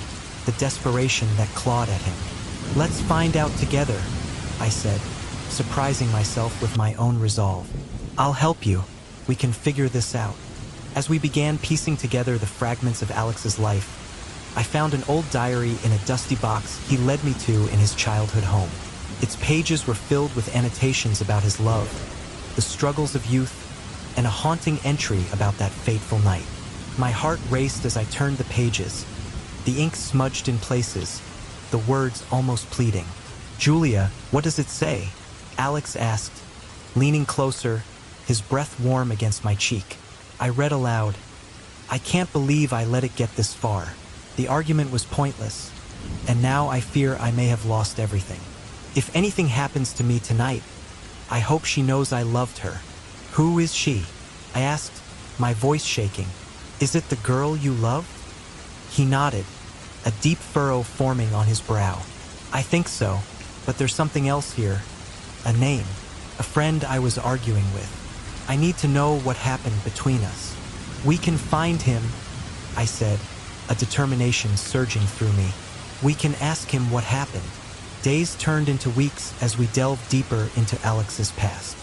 S1: the desperation that clawed at him. "Let's find out together," I said, surprising myself with my own resolve. "I'll help you. We can figure this out." As we began piecing together the fragments of Alex's life, I found an old diary in a dusty box he led me to in his childhood home. Its pages were filled with annotations about his love, the struggles of youth, and a haunting entry about that fateful night. My heart raced as I turned the pages, the ink smudged in places, the words almost pleading. "Julia, what does it say?" Alex asked, Leaning closer, his breath warm against my cheek, I read aloud, "I can't believe I let it get this far. The argument was pointless, and now I fear I may have lost everything. If anything happens to me tonight, I hope she knows I loved her." "Who is she?" I asked, my voice shaking. "Is it the girl you loved?" He nodded, a deep furrow forming on his brow. "I think so, but there's something else here. A name. A friend I was arguing with. I need to know what happened between us." "We can find him," I said, a determination surging through me. "We can ask him what happened." Days turned into weeks as we delved deeper into Alex's past.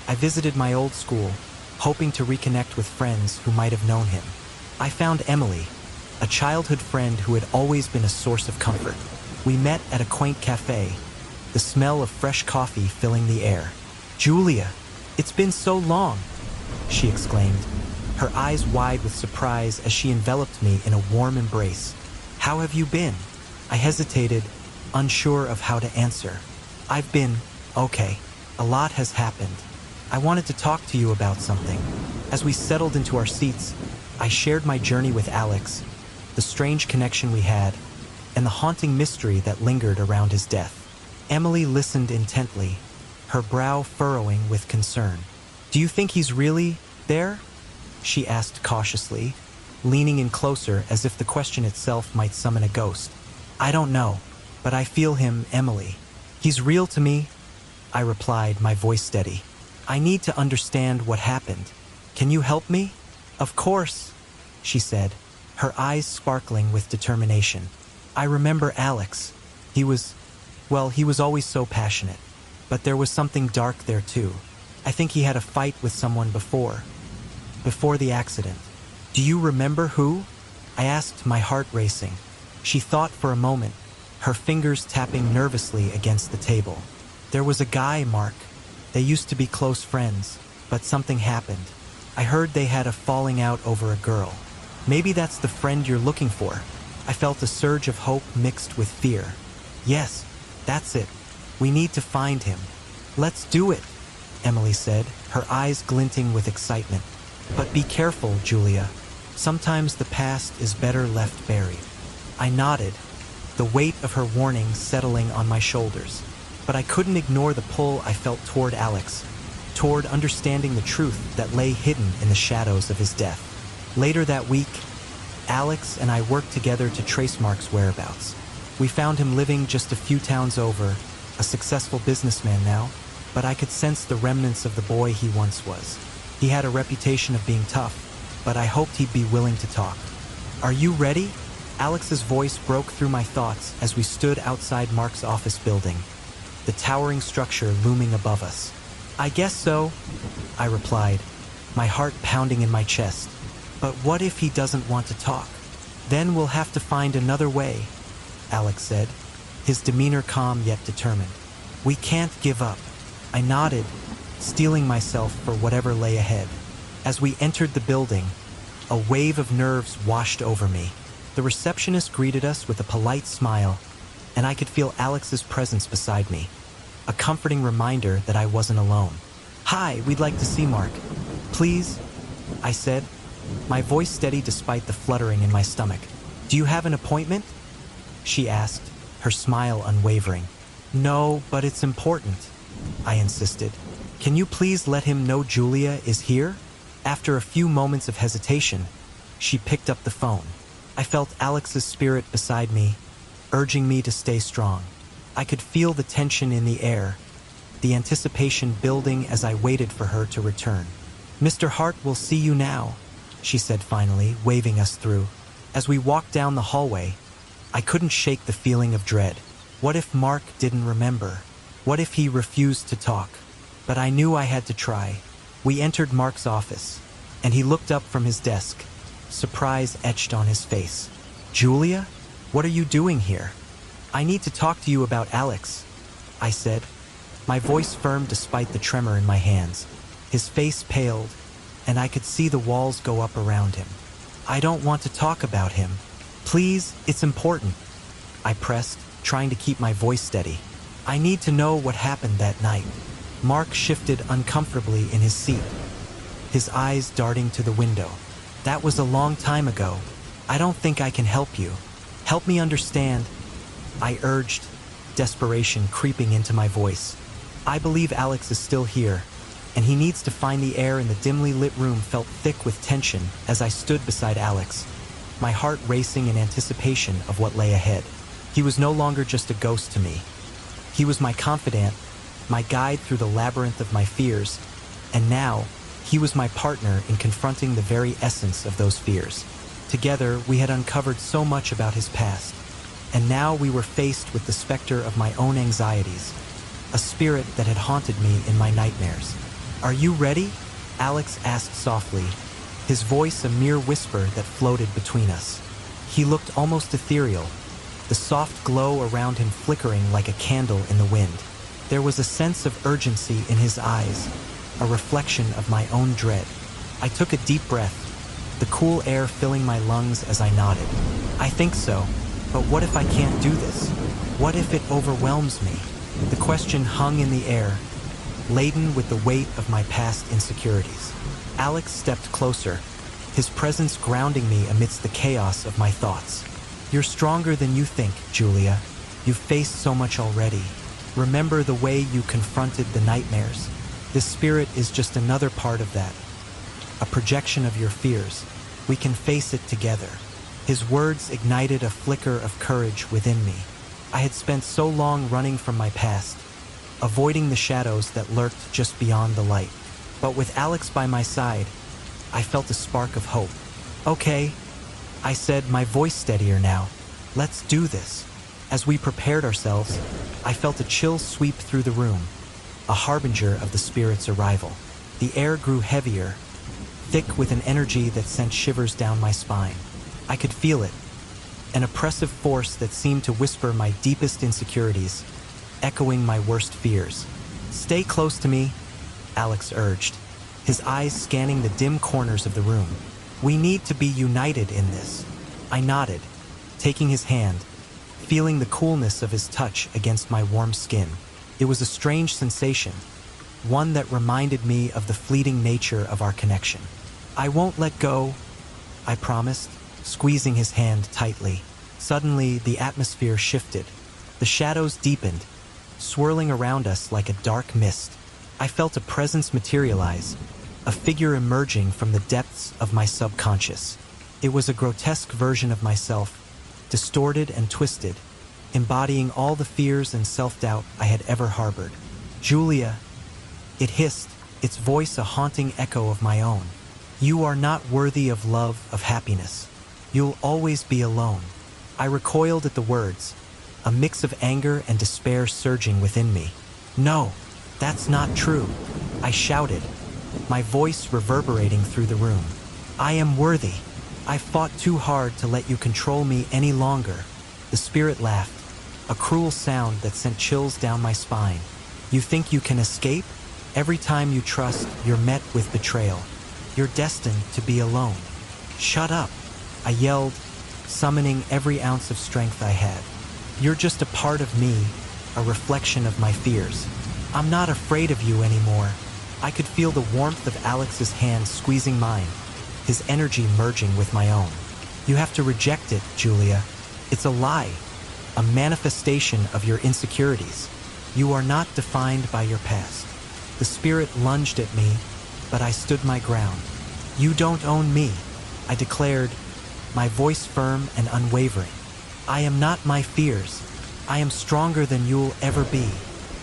S1: I visited my old school, hoping to reconnect with friends who might have known him. I found Emily, a childhood friend who had always been a source of comfort. We met at a quaint cafe, the smell of fresh coffee filling the air. "Julia, it's been so long," she exclaimed, her eyes wide with surprise as she enveloped me in a warm embrace. "How have you been?" I hesitated, unsure of how to answer. "I've been okay. A lot has happened. I wanted to talk to you about something." As we settled into our seats, I shared my journey with Alex, the strange connection we had, and the haunting mystery that lingered around his death. Emily listened intently, her brow furrowing with concern. "Do you think he's really there?" she asked cautiously, leaning in closer as if the question itself might summon a ghost. "I don't know, but I feel him, Emily. He's real to me," I replied, my voice steady. "I need to understand what happened. Can you help me?" "Of course," she said, her eyes sparkling with determination. "I remember Alex. He was always so passionate. But there was something dark there too. I think he had a fight with someone before the accident." "Do you remember who?" I asked, my heart racing. She thought for a moment, her fingers tapping nervously against the table. "There was a guy, Mark. They used to be close friends, but something happened. I heard they had a falling out over a girl. Maybe that's the friend you're looking for." I felt a surge of hope mixed with fear. "Yes, that's it. We need to find him." "Let's do it," Emily said, her eyes glinting with excitement. "But be careful, Julia. Sometimes the past is better left buried." I nodded, the weight of her warning settling on my shoulders. But I couldn't ignore the pull I felt toward Alex, toward understanding the truth that lay hidden in the shadows of his death. Later that week, Alex and I worked together to trace Mark's whereabouts. We found him living just a few towns over, a successful businessman now, but I could sense the remnants of the boy he once was. He had a reputation of being tough, but I hoped he'd be willing to talk. "Are you ready?" Alex's voice broke through my thoughts as we stood outside Mark's office building, the towering structure looming above us. "I guess so," I replied, my heart pounding in my chest. "But what if he doesn't want to talk? Then we'll have to find another way," Alex said, his demeanor calm yet determined. "We can't give up." I nodded, steeling myself for whatever lay ahead. As we entered the building, a wave of nerves washed over me. The receptionist greeted us with a polite smile, and I could feel Alex's presence beside me, a comforting reminder that I wasn't alone. "Hi, we'd like to see Mark. Please," I said, my voice steady despite the fluttering in my stomach. "Do you have an appointment?" she asked, her smile unwavering. "No, but it's important," I insisted. "Can you please let him know Julia is here?" After a few moments of hesitation, she picked up the phone. I felt Alex's spirit beside me, urging me to stay strong. I could feel the tension in the air, the anticipation building as I waited for her to return. "Mr. Hart will see you now," she said finally, waving us through. As we walked down the hallway, I couldn't shake the feeling of dread. What if Mark didn't remember? What if he refused to talk? But I knew I had to try. We entered Mark's office, and he looked up from his desk, surprise etched on his face. "Julia, what are you doing here?" "I need to talk to you about Alex," I said, my voice firm despite the tremor in my hands. His face paled, and I could see the walls go up around him. "I don't want to talk about him. Please, it's important," I pressed, trying to keep my voice steady. "I need to know what happened that night." Mark shifted uncomfortably in his seat, his eyes darting to the window. That was a long time ago. I don't think I can help you. Help me understand, I urged, desperation creeping into my voice. I believe Alex is still here, and he needs to find the air in the dimly lit room felt thick with tension as I stood beside Alex, my heart racing in anticipation of what lay ahead. He was no longer just a ghost to me. He was my confidant, my guide through the labyrinth of my fears, and now, he was my partner in confronting the very essence of those fears. Together, we had uncovered so much about his past, and now we were faced with the specter of my own anxieties, a spirit that had haunted me in my nightmares. Are you ready? Alex asked softly, his voice a mere whisper that floated between us. He looked almost ethereal, the soft glow around him flickering like a candle in the wind. There was a sense of urgency in his eyes, a reflection of my own dread. I took a deep breath, the cool air filling my lungs as I nodded. I think so, but what if I can't do this? What if it overwhelms me? The question hung in the air, laden with the weight of my past insecurities. Alex stepped closer, his presence grounding me amidst the chaos of my thoughts. You're stronger than you think, Julia. You've faced so much already. Remember the way you confronted the nightmares. This spirit is just another part of that, a projection of your fears. We can face it together. His words ignited a flicker of courage within me. I had spent so long running from my past, avoiding the shadows that lurked just beyond the light. But with Alex by my side, I felt a spark of hope. Okay, I said, my voice steadier now. Let's do this. As we prepared ourselves, I felt a chill sweep through the room, a harbinger of the spirit's arrival. The air grew heavier, thick with an energy that sent shivers down my spine. I could feel it, an oppressive force that seemed to whisper my deepest insecurities, echoing my worst fears. Stay close to me, Alex urged, his eyes scanning the dim corners of the room. We need to be united in this. I nodded, taking his hand, feeling the coolness of his touch against my warm skin. It was a strange sensation, one that reminded me of the fleeting nature of our connection. I won't let go, I promised, squeezing his hand tightly. Suddenly, the atmosphere shifted. The shadows deepened, swirling around us like a dark mist. I felt a presence materialize, a figure emerging from the depths of my subconscious. It was a grotesque version of myself, distorted and twisted, embodying all the fears and self-doubt I had ever harbored. Julia, it hissed, its voice a haunting echo of my own. You are not worthy of love, of happiness. You'll always be alone. I recoiled at the words, a mix of anger and despair surging within me. No, that's not true, I shouted, my voice reverberating through the room. I am worthy. I fought too hard to let you control me any longer. The spirit laughed, a cruel sound that sent chills down my spine. You think you can escape? Every time you trust, you're met with betrayal. You're destined to be alone. Shut up, I yelled, summoning every ounce of strength I had. You're just a part of me, a reflection of my fears. I'm not afraid of you anymore. I could feel the warmth of Alex's hand squeezing mine, his energy merging with my own. You have to reject it, Julia. It's a lie, a manifestation of your insecurities. You are not defined by your past. The spirit lunged at me, but I stood my ground. You don't own me, I declared, my voice firm and unwavering. I am not my fears. I am stronger than you'll ever be.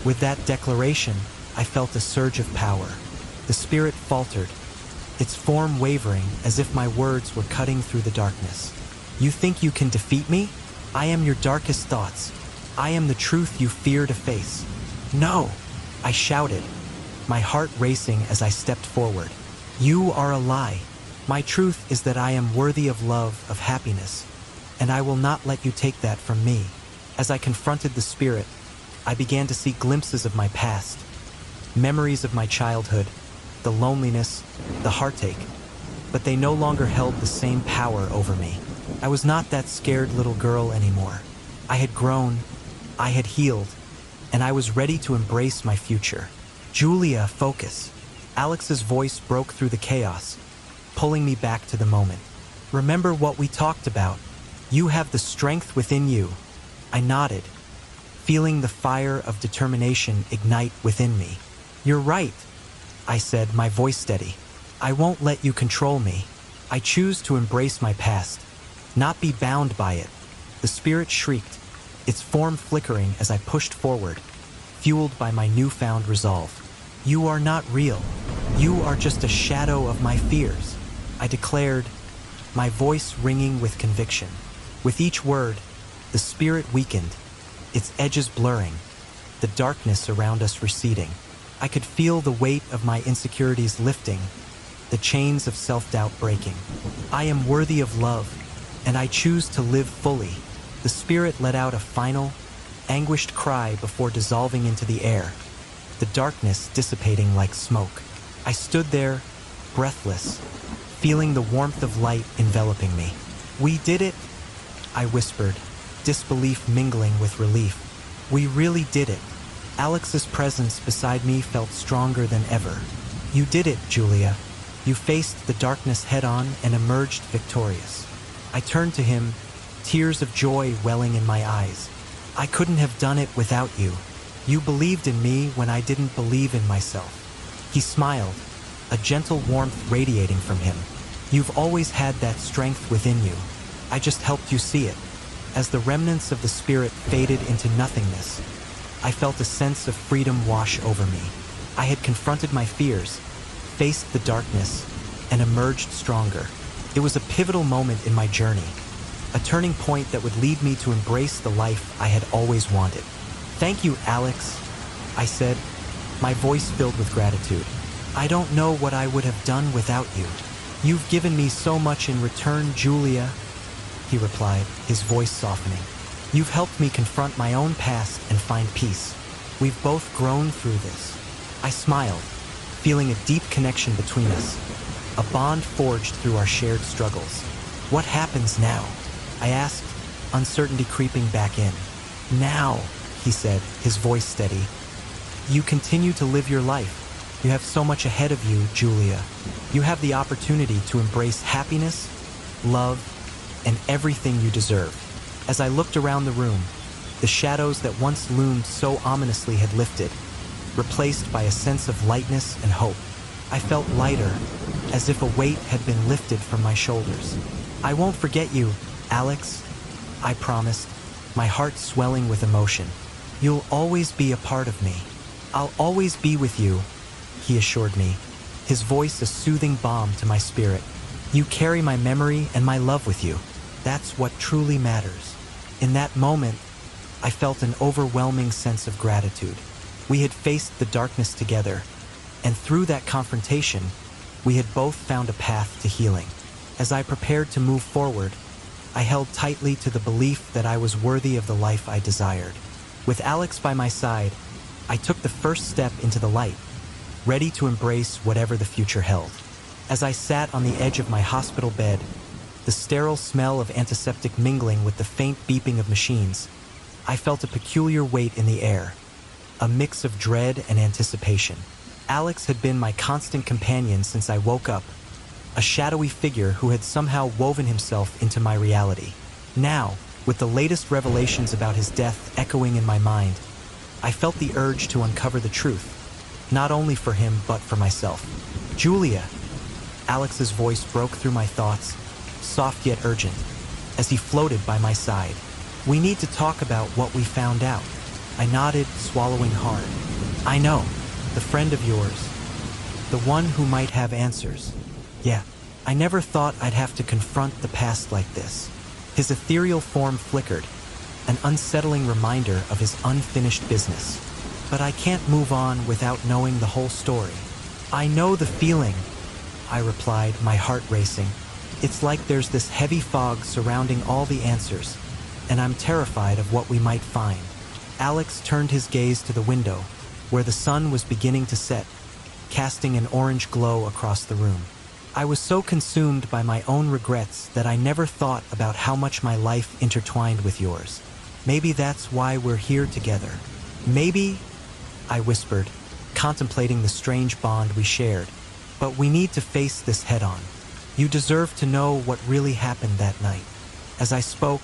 S1: With that declaration, I felt a surge of power. The spirit faltered, its form wavering as if my words were cutting through the darkness. You think you can defeat me? I am your darkest thoughts. I am the truth you fear to face. No, I shouted, my heart racing as I stepped forward. You are a lie. My truth is that I am worthy of love, of happiness, and I will not let you take that from me. As I confronted the spirit, I began to see glimpses of my past, memories of my childhood, the loneliness, the heartache, but they no longer held the same power over me. I was not that scared little girl anymore. I had grown, I had healed, and I was ready to embrace my future. Julia, focus. Alex's voice broke through the chaos, pulling me back to the moment. Remember what we talked about. You have the strength within you. I nodded, feeling the fire of determination ignite within me. You're right, I said, my voice steady. I won't let you control me. I choose to embrace my past, not be bound by it. The spirit shrieked, its form flickering as I pushed forward, fueled by my newfound resolve. You are not real. You are just a shadow of my fears, I declared, my voice ringing with conviction. With each word, the spirit weakened, its edges blurring, the darkness around us receding. I could feel the weight of my insecurities lifting, the chains of self-doubt breaking. I am worthy of love, and I choose to live fully. The spirit let out a final, anguished cry before dissolving into the air, the darkness dissipating like smoke. I stood there, breathless, feeling the warmth of light enveloping me. We did it, I whispered, disbelief mingling with relief. We really did it. Alex's presence beside me felt stronger than ever. You did it, Julia. You faced the darkness head-on and emerged victorious. I turned to him, tears of joy welling in my eyes. I couldn't have done it without you. You believed in me when I didn't believe in myself. He smiled, a gentle warmth radiating from him. You've always had that strength within you. I just helped you see it. As the remnants of the spirit faded into nothingness, I felt a sense of freedom wash over me. I had confronted my fears, faced the darkness, and emerged stronger. It was a pivotal moment in my journey, a turning point that would lead me to embrace the life I had always wanted. Thank you, Alex, I said, my voice filled with gratitude. I don't know what I would have done without you. You've given me so much in return, Julia, he replied, his voice softening. You've helped me confront my own past and find peace. We've both grown through this. I smiled, feeling a deep connection between us, a bond forged through our shared struggles. What happens now? I asked, uncertainty creeping back in. Now, he said, his voice steady. You continue to live your life. You have so much ahead of you, Julia. You have the opportunity to embrace happiness, love, and everything you deserve. As I looked around the room, the shadows that once loomed so ominously had lifted, replaced by a sense of lightness and hope. I felt lighter, as if a weight had been lifted from my shoulders. I won't forget you, Alex, I promised, my heart swelling with emotion. You'll always be a part of me. I'll always be with you, he assured me, his voice a soothing balm to my spirit. You carry my memory and my love with you. That's what truly matters. In that moment, I felt an overwhelming sense of gratitude. We had faced the darkness together, and through that confrontation, we had both found a path to healing. As I prepared to move forward, I held tightly to the belief that I was worthy of the life I desired. With Alex by my side, I took the first step into the light, ready to embrace whatever the future held. As I sat on the edge of my hospital bed, the sterile smell of antiseptic mingling with the faint beeping of machines, I felt a peculiar weight in the air, a mix of dread and anticipation. Alex had been my constant companion since I woke up, a shadowy figure who had somehow woven himself into my reality. Now, with the latest revelations about his death echoing in my mind, I felt the urge to uncover the truth, not only for him but for myself. Julia, Alex's voice broke through my thoughts, soft yet urgent, as he floated by my side. We need to talk about what we found out. I nodded, swallowing hard. I know, the friend of yours, the one who might have answers. Yeah, I never thought I'd have to confront the past like this. His ethereal form flickered, an unsettling reminder of his unfinished business. But I can't move on without knowing the whole story. I know the feeling, I replied, my heart racing. It's like there's this heavy fog surrounding all the answers, and I'm terrified of what we might find. Alex turned his gaze to the window, where the sun was beginning to set, casting an orange glow across the room. I was so consumed by my own regrets that I never thought about how much my life intertwined with yours. Maybe that's why we're here together. Maybe, I whispered, contemplating the strange bond we shared. But we need to face this head-on. You deserve to know what really happened that night. As I spoke,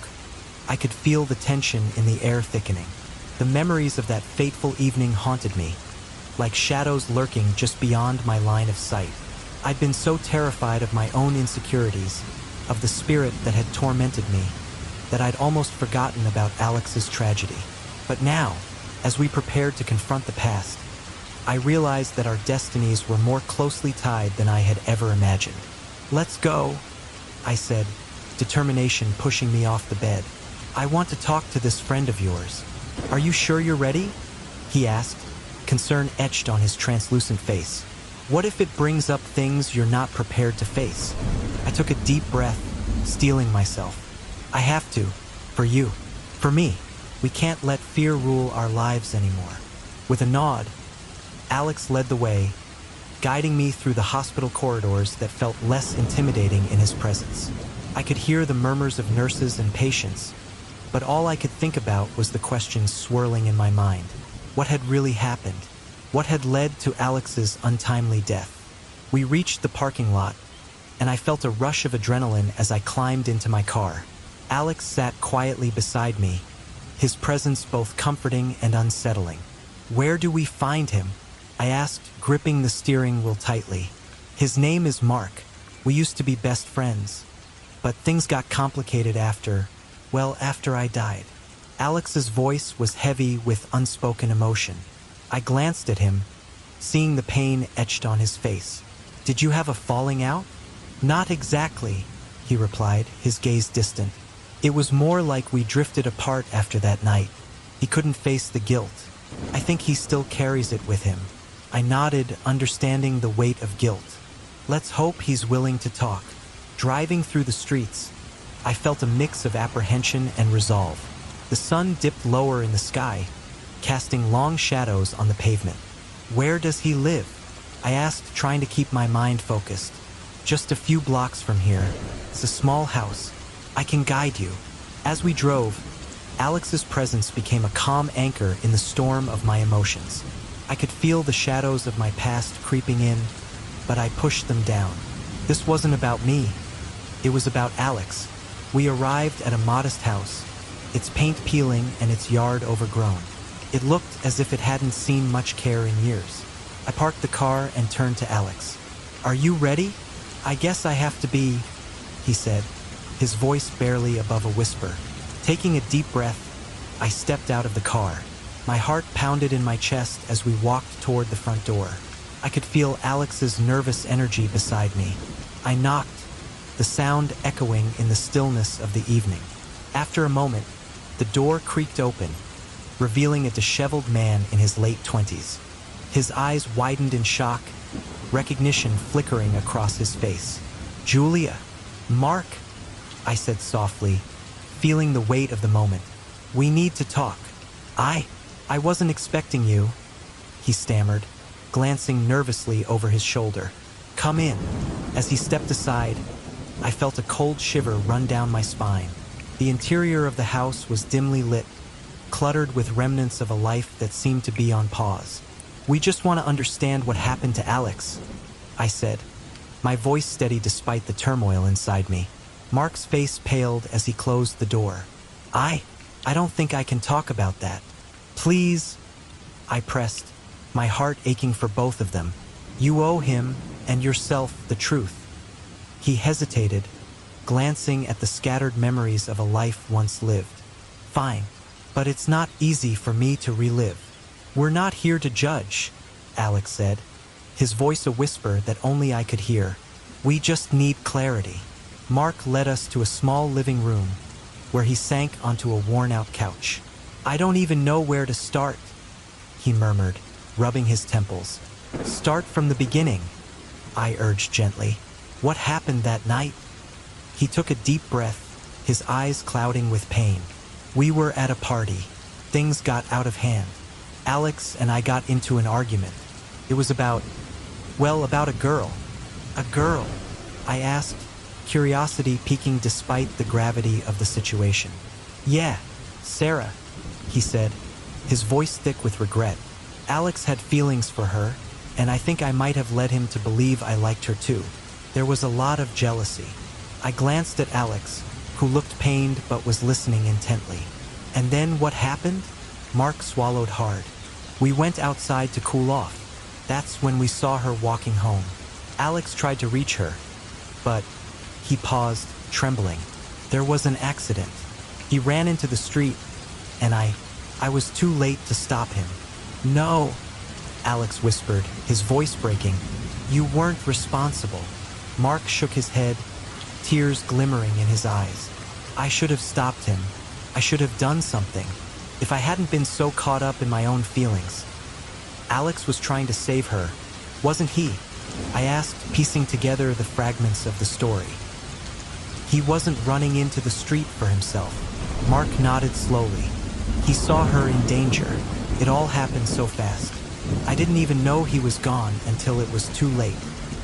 S1: I could feel the tension in the air thickening. The memories of that fateful evening haunted me, like shadows lurking just beyond my line of sight. I'd been so terrified of my own insecurities, of the spirit that had tormented me, that I'd almost forgotten about Alex's tragedy. But now, as we prepared to confront the past, I realized that our destinies were more closely tied than I had ever imagined. "Let's go," I said, determination pushing me off the bed. "I want to talk to this friend of yours. Are you sure you're ready?" he asked, concern etched on his translucent face. "What if it brings up things you're not prepared to face?" I took a deep breath, steeling myself. "I have to. For you. For me. We can't let fear rule our lives anymore." With a nod, Alex led the way, guiding me through the hospital corridors that felt less intimidating in his presence. I could hear the murmurs of nurses and patients, but all I could think about was the questions swirling in my mind. What had really happened? What had led to Alex's untimely death? We reached the parking lot, and I felt a rush of adrenaline as I climbed into my car. Alex sat quietly beside me, his presence both comforting and unsettling. "Where do we find him?" I asked, gripping the steering wheel tightly. "His name is Mark. We used to be best friends. But things got complicated after I died." Alex's voice was heavy with unspoken emotion. I glanced at him, seeing the pain etched on his face. "Did you have a falling out?" "Not exactly," he replied, his gaze distant. "It was more like we drifted apart after that night. He couldn't face the guilt. I think he still carries it with him." I nodded, understanding the weight of guilt. "Let's hope he's willing to talk." Driving through the streets, I felt a mix of apprehension and resolve. The sun dipped lower in the sky, casting long shadows on the pavement. "Where does he live?" I asked, trying to keep my mind focused. "Just a few blocks from here. It's a small house. I can guide you." As we drove, Alex's presence became a calm anchor in the storm of my emotions. I could feel the shadows of my past creeping in, but I pushed them down. This wasn't about me. It was about Alex. We arrived at a modest house, its paint peeling and its yard overgrown. It looked as if it hadn't seen much care in years. I parked the car and turned to Alex. "Are you ready?" "I guess I have to be," he said, his voice barely above a whisper. Taking a deep breath, I stepped out of the car. My heart pounded in my chest as we walked toward the front door. I could feel Alex's nervous energy beside me. I knocked, the sound echoing in the stillness of the evening. After a moment, the door creaked open, revealing a disheveled man in his late 20s. His eyes widened in shock, recognition flickering across his face. "Julia, Mark," I said softly, feeling the weight of the moment. "We need to talk." I wasn't expecting you," he stammered, glancing nervously over his shoulder. "Come in." As he stepped aside, I felt a cold shiver run down my spine. The interior of the house was dimly lit, cluttered with remnants of a life that seemed to be on pause. "We just want to understand what happened to Alex," I said, my voice steady despite the turmoil inside me. Mark's face paled as he closed the door. I don't think I can talk about that." "Please," I pressed, my heart aching for both of them. "You owe him and yourself the truth." He hesitated, glancing at the scattered memories of a life once lived. "Fine, but it's not easy for me to relive." "We're not here to judge," Alex said, his voice a whisper that only I could hear. "We just need clarity." Mark led us to a small living room, where he sank onto a worn-out couch. "I don't even know where to start," he murmured, rubbing his temples. "Start from the beginning," I urged gently. "What happened that night?" He took a deep breath, his eyes clouding with pain. "We were at a party. Things got out of hand. Alex and I got into an argument. It was about a girl." "A girl?" I asked, curiosity piquing despite the gravity of the situation. "Yeah, Sarah," he said, his voice thick with regret. Alex had feelings for her, and I think I might have led him to believe I liked her too. There was a lot of jealousy. I glanced at Alex, who looked pained but was listening intently. And then what happened? Mark swallowed hard. We went outside to cool off. That's when we saw her walking home. Alex tried to reach her, but he paused, trembling. There was an accident. He ran into the street, and I was too late to stop him. No, Alex whispered, his voice breaking. You weren't responsible. Mark shook his head, tears glimmering in his eyes. I should have stopped him. I should have done something. If I hadn't been so caught up in my own feelings. Alex was trying to save her, wasn't he? I asked, piecing together the fragments of the story. He wasn't running into the street for himself. Mark nodded slowly. He saw her in danger. It all happened so fast. I didn't even know he was gone until it was too late.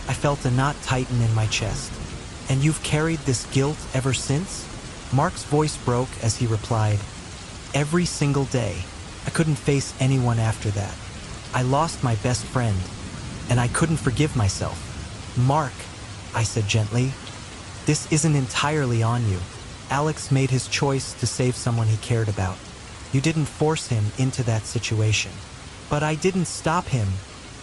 S1: I felt a knot tighten in my chest. And you've carried this guilt ever since? Mark's voice broke as he replied, every single day. I couldn't face anyone after that. I lost my best friend, and I couldn't forgive myself. Mark, I said gently, this isn't entirely on you. Alex made his choice to save someone he cared about. You didn't force him into that situation. But I didn't stop him,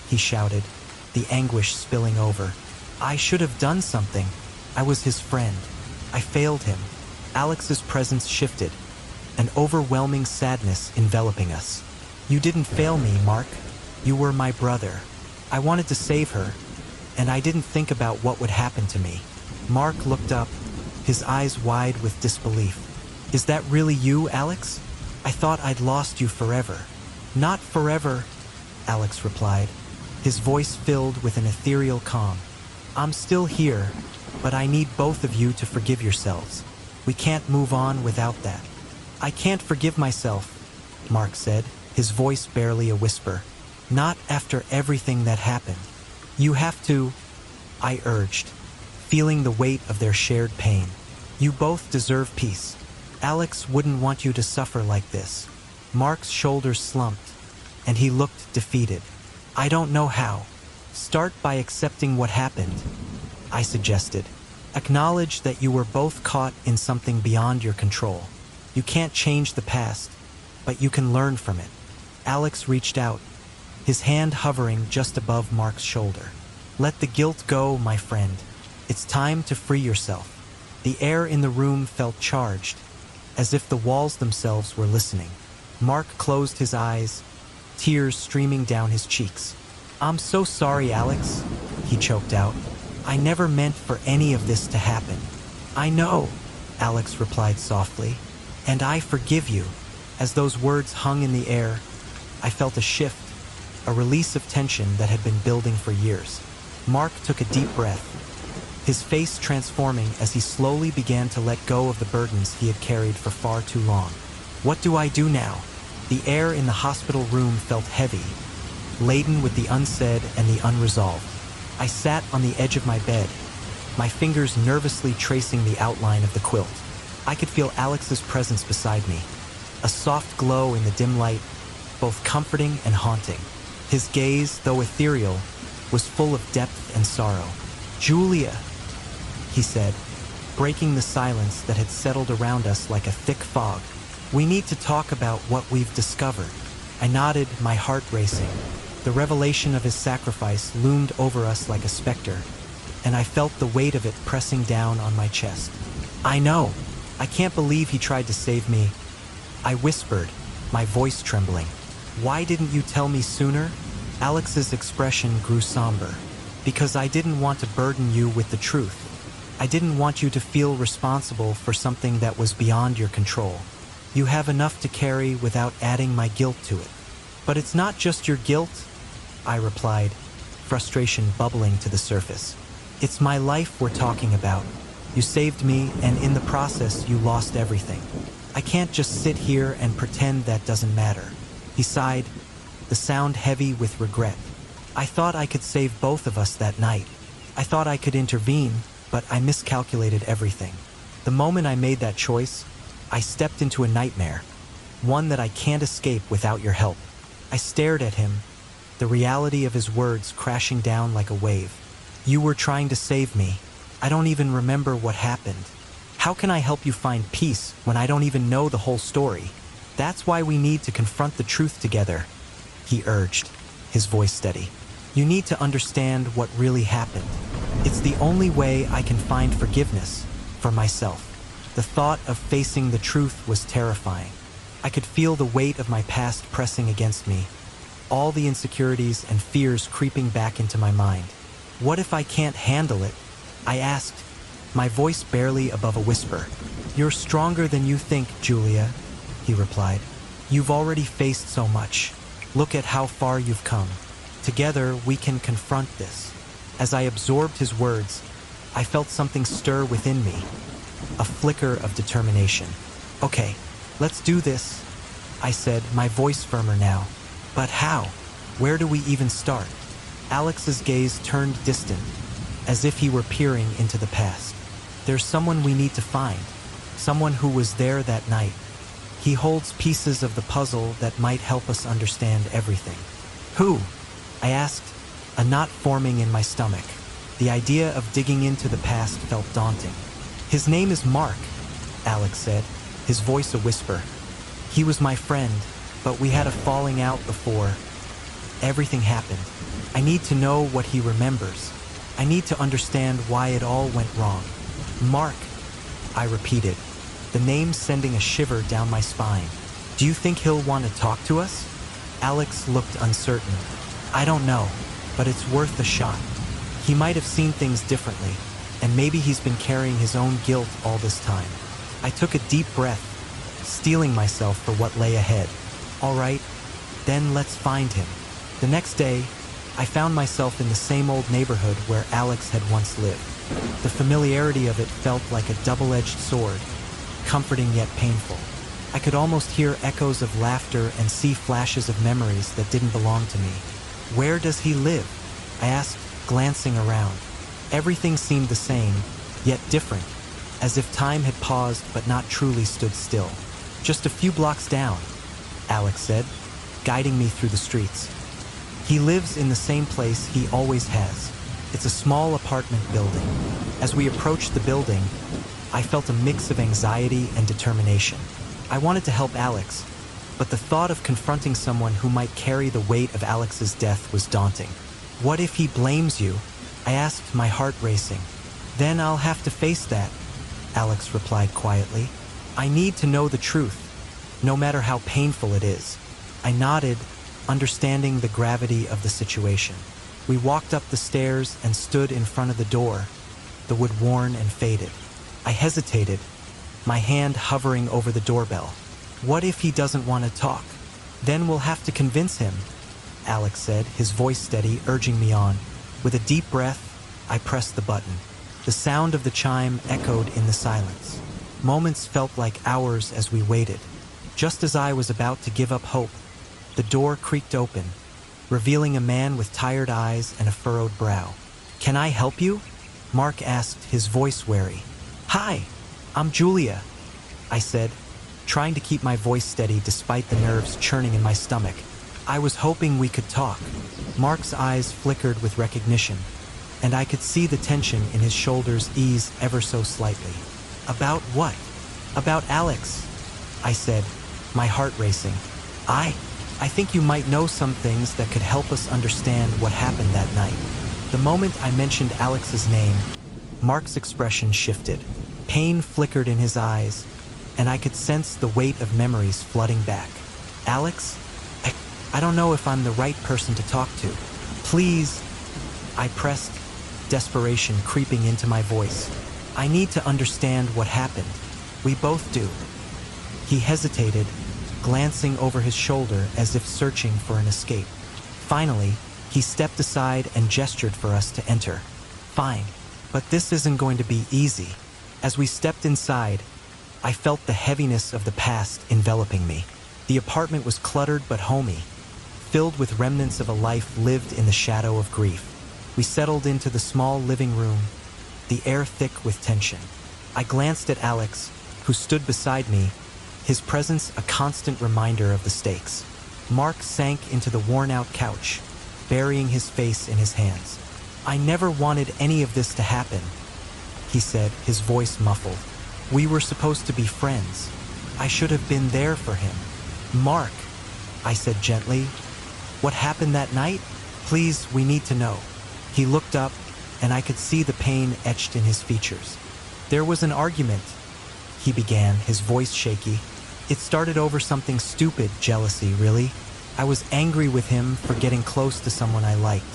S1: he shouted, the anguish spilling over. I should have done something. I was his friend. I failed him. Alex's presence shifted, an overwhelming sadness enveloping us. You didn't fail me, Mark. You were my brother. I wanted to save her, and I didn't think about what would happen to me. Mark looked up, his eyes wide with disbelief. Is that really you, Alex? I thought I'd lost you forever. Not forever, Alex replied, his voice filled with an ethereal calm. I'm still here, but I need both of you to forgive yourselves. We can't move on without that. I can't forgive myself, Mark said, his voice barely a whisper. Not after everything that happened. You have to, I urged, feeling the weight of their shared pain. You both deserve peace. Alex wouldn't want you to suffer like this. Mark's shoulders slumped, and he looked defeated. I don't know how. Start by accepting what happened, I suggested. Acknowledge that you were both caught in something beyond your control. You can't change the past, but you can learn from it. Alex reached out, his hand hovering just above Mark's shoulder. Let the guilt go, my friend. It's time to free yourself. The air in the room felt charged, as if the walls themselves were listening. Mark closed his eyes, tears streaming down his cheeks. I'm so sorry, Alex, he choked out. I never meant for any of this to happen. I know, Alex replied softly, and I forgive you. As those words hung in the air, I felt a shift, a release of tension that had been building for years. Mark took a deep breath, his face transforming as he slowly began to let go of the burdens he had carried for far too long. What do I do now? The air in the hospital room felt heavy, laden with the unsaid and the unresolved. I sat on the edge of my bed, my fingers nervously tracing the outline of the quilt. I could feel Alex's presence beside me, a soft glow in the dim light, both comforting and haunting. His gaze, though ethereal, was full of depth and sorrow. Julia, he said, breaking the silence that had settled around us like a thick fog. We need to talk about what we've discovered. I nodded, my heart racing. The revelation of his sacrifice loomed over us like a specter, and I felt the weight of it pressing down on my chest. I know. I can't believe he tried to save me. I whispered, my voice trembling. Why didn't you tell me sooner? Alex's expression grew somber. Because I didn't want to burden you with the truth. I didn't want you to feel responsible for something that was beyond your control. You have enough to carry without adding my guilt to it. But it's not just your guilt, I replied, frustration bubbling to the surface. It's my life we're talking about. You saved me, and in the process, you lost everything. I can't just sit here and pretend that doesn't matter. He sighed, the sound heavy with regret. I thought I could save both of us that night. I thought I could intervene, but I miscalculated everything. The moment I made that choice, I stepped into a nightmare, one that I can't escape without your help. I stared at him, the reality of his words crashing down like a wave. You were trying to save me. I don't even remember what happened. How can I help you find peace when I don't even know the whole story? That's why we need to confront the truth together, he urged, his voice steady. You need to understand what really happened. It's the only way I can find forgiveness for myself. The thought of facing the truth was terrifying. I could feel the weight of my past pressing against me, all the insecurities and fears creeping back into my mind. What if I can't handle it? I asked, my voice barely above a whisper. You're stronger than you think, Julia, he replied. You've already faced so much. Look at how far you've come. Together, we can confront this. As I absorbed his words, I felt something stir within me, a flicker of determination. Okay, let's do this, I said, my voice firmer now. But how? Where do we even start? Alex's gaze turned distant, as if he were peering into the past. There's someone we need to find, someone who was there that night. He holds pieces of the puzzle that might help us understand everything. Who? I asked, a knot forming in my stomach. The idea of digging into the past felt daunting. His name is Mark, Alex said, his voice a whisper. He was my friend, but we had a falling out before everything happened. I need to know what he remembers. I need to understand why it all went wrong. Mark, I repeated, the name sending a shiver down my spine. Do you think he'll want to talk to us? Alex looked uncertain. I don't know, but it's worth a shot. He might have seen things differently, and maybe he's been carrying his own guilt all this time. I took a deep breath, steeling myself for what lay ahead. All right, then let's find him. The next day, I found myself in the same old neighborhood where Alex had once lived. The familiarity of it felt like a double-edged sword, comforting yet painful. I could almost hear echoes of laughter and see flashes of memories that didn't belong to me. Where does he live? I asked, glancing around. Everything seemed the same, yet different, as if time had paused but not truly stood still. Just a few blocks down, Alex said, guiding me through the streets. He lives in the same place he always has. It's a small apartment building. As we approached the building, I felt a mix of anxiety and determination. I wanted to help Alex, but the thought of confronting someone who might carry the weight of Alex's death was daunting. What if he blames you? I asked, my heart racing. Then I'll have to face that, Alex replied quietly. I need to know the truth, no matter how painful it is. I nodded, understanding the gravity of the situation. We walked up the stairs and stood in front of the door, the wood worn and faded. I hesitated, my hand hovering over the doorbell. What if he doesn't want to talk? Then we'll have to convince him, Alex said, his voice steady, urging me on. With a deep breath, I pressed the button. The sound of the chime echoed in the silence. Moments felt like hours as we waited. Just as I was about to give up hope, the door creaked open, revealing a man with tired eyes and a furrowed brow. Can I help you? Mark asked, his voice wary. Hi, I'm Julia, I said, trying to keep my voice steady despite the nerves churning in my stomach. I was hoping we could talk. Mark's eyes flickered with recognition, and I could see the tension in his shoulders ease ever so slightly. About what? About Alex, I said, my heart racing. I think you might know some things that could help us understand what happened that night. The moment I mentioned Alex's name, Mark's expression shifted. Pain flickered in his eyes, and I could sense the weight of memories flooding back. Alex? I don't know if I'm the right person to talk to. Please, I pressed, desperation creeping into my voice. I need to understand what happened. We both do. He hesitated, glancing over his shoulder as if searching for an escape. Finally, he stepped aside and gestured for us to enter. Fine, but this isn't going to be easy. As we stepped inside, I felt the heaviness of the past enveloping me. The apartment was cluttered but homey, filled with remnants of a life lived in the shadow of grief. We settled into the small living room, the air thick with tension. I glanced at Alex, who stood beside me, his presence a constant reminder of the stakes. Mark sank into the worn-out couch, burying his face in his hands. "I never wanted any of this to happen," he said, his voice muffled. "We were supposed to be friends. I should have been there for him." "Mark," I said gently, "what happened that night? Please, we need to know." He looked up, and I could see the pain etched in his features. "There was an argument," he began, his voice shaky. "It started over something stupid, jealousy, really. I was angry with him for getting close to someone I liked.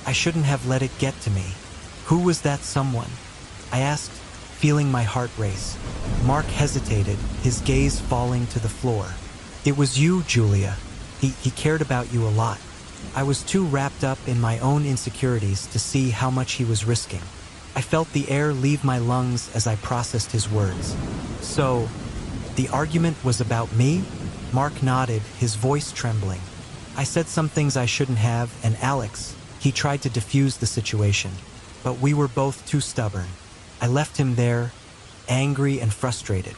S1: I shouldn't have let it get to me." "Who was that someone?" I asked, feeling my heart race. Mark hesitated, his gaze falling to the floor. "It was you, Julia. He cared about you a lot. I was too wrapped up in my own insecurities to see how much he was risking." I felt the air leave my lungs as I processed his words. "So, the argument was about me?" Mark nodded, his voice trembling. "I said some things I shouldn't have, and Alex, he tried to defuse the situation. But we were both too stubborn. I left him there, angry and frustrated.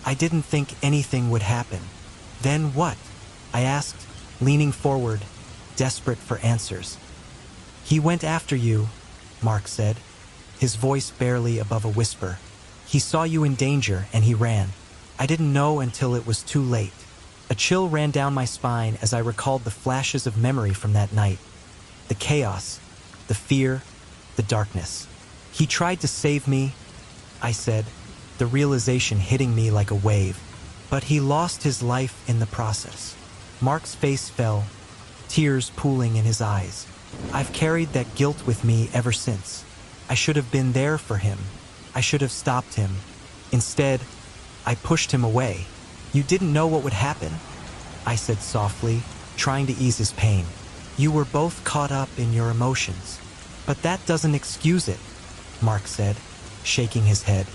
S1: I didn't think anything would happen." "Then what?" I asked, leaning forward, desperate for answers. "He went after you," Mark said, his voice barely above a whisper. "He saw you in danger and he ran. I didn't know until it was too late." A chill ran down my spine as I recalled the flashes of memory from that night. The chaos, the fear, the darkness. "He tried to save me," I said, the realization hitting me like a wave. "But he lost his life in the process." Mark's face fell, tears pooling in his eyes. "I've carried that guilt with me ever since. I should have been there for him. I should have stopped him. Instead, I pushed him away." "You didn't know what would happen," I said softly, trying to ease his pain. "You were both caught up in your emotions." "But that doesn't excuse it," Mark said, shaking his head.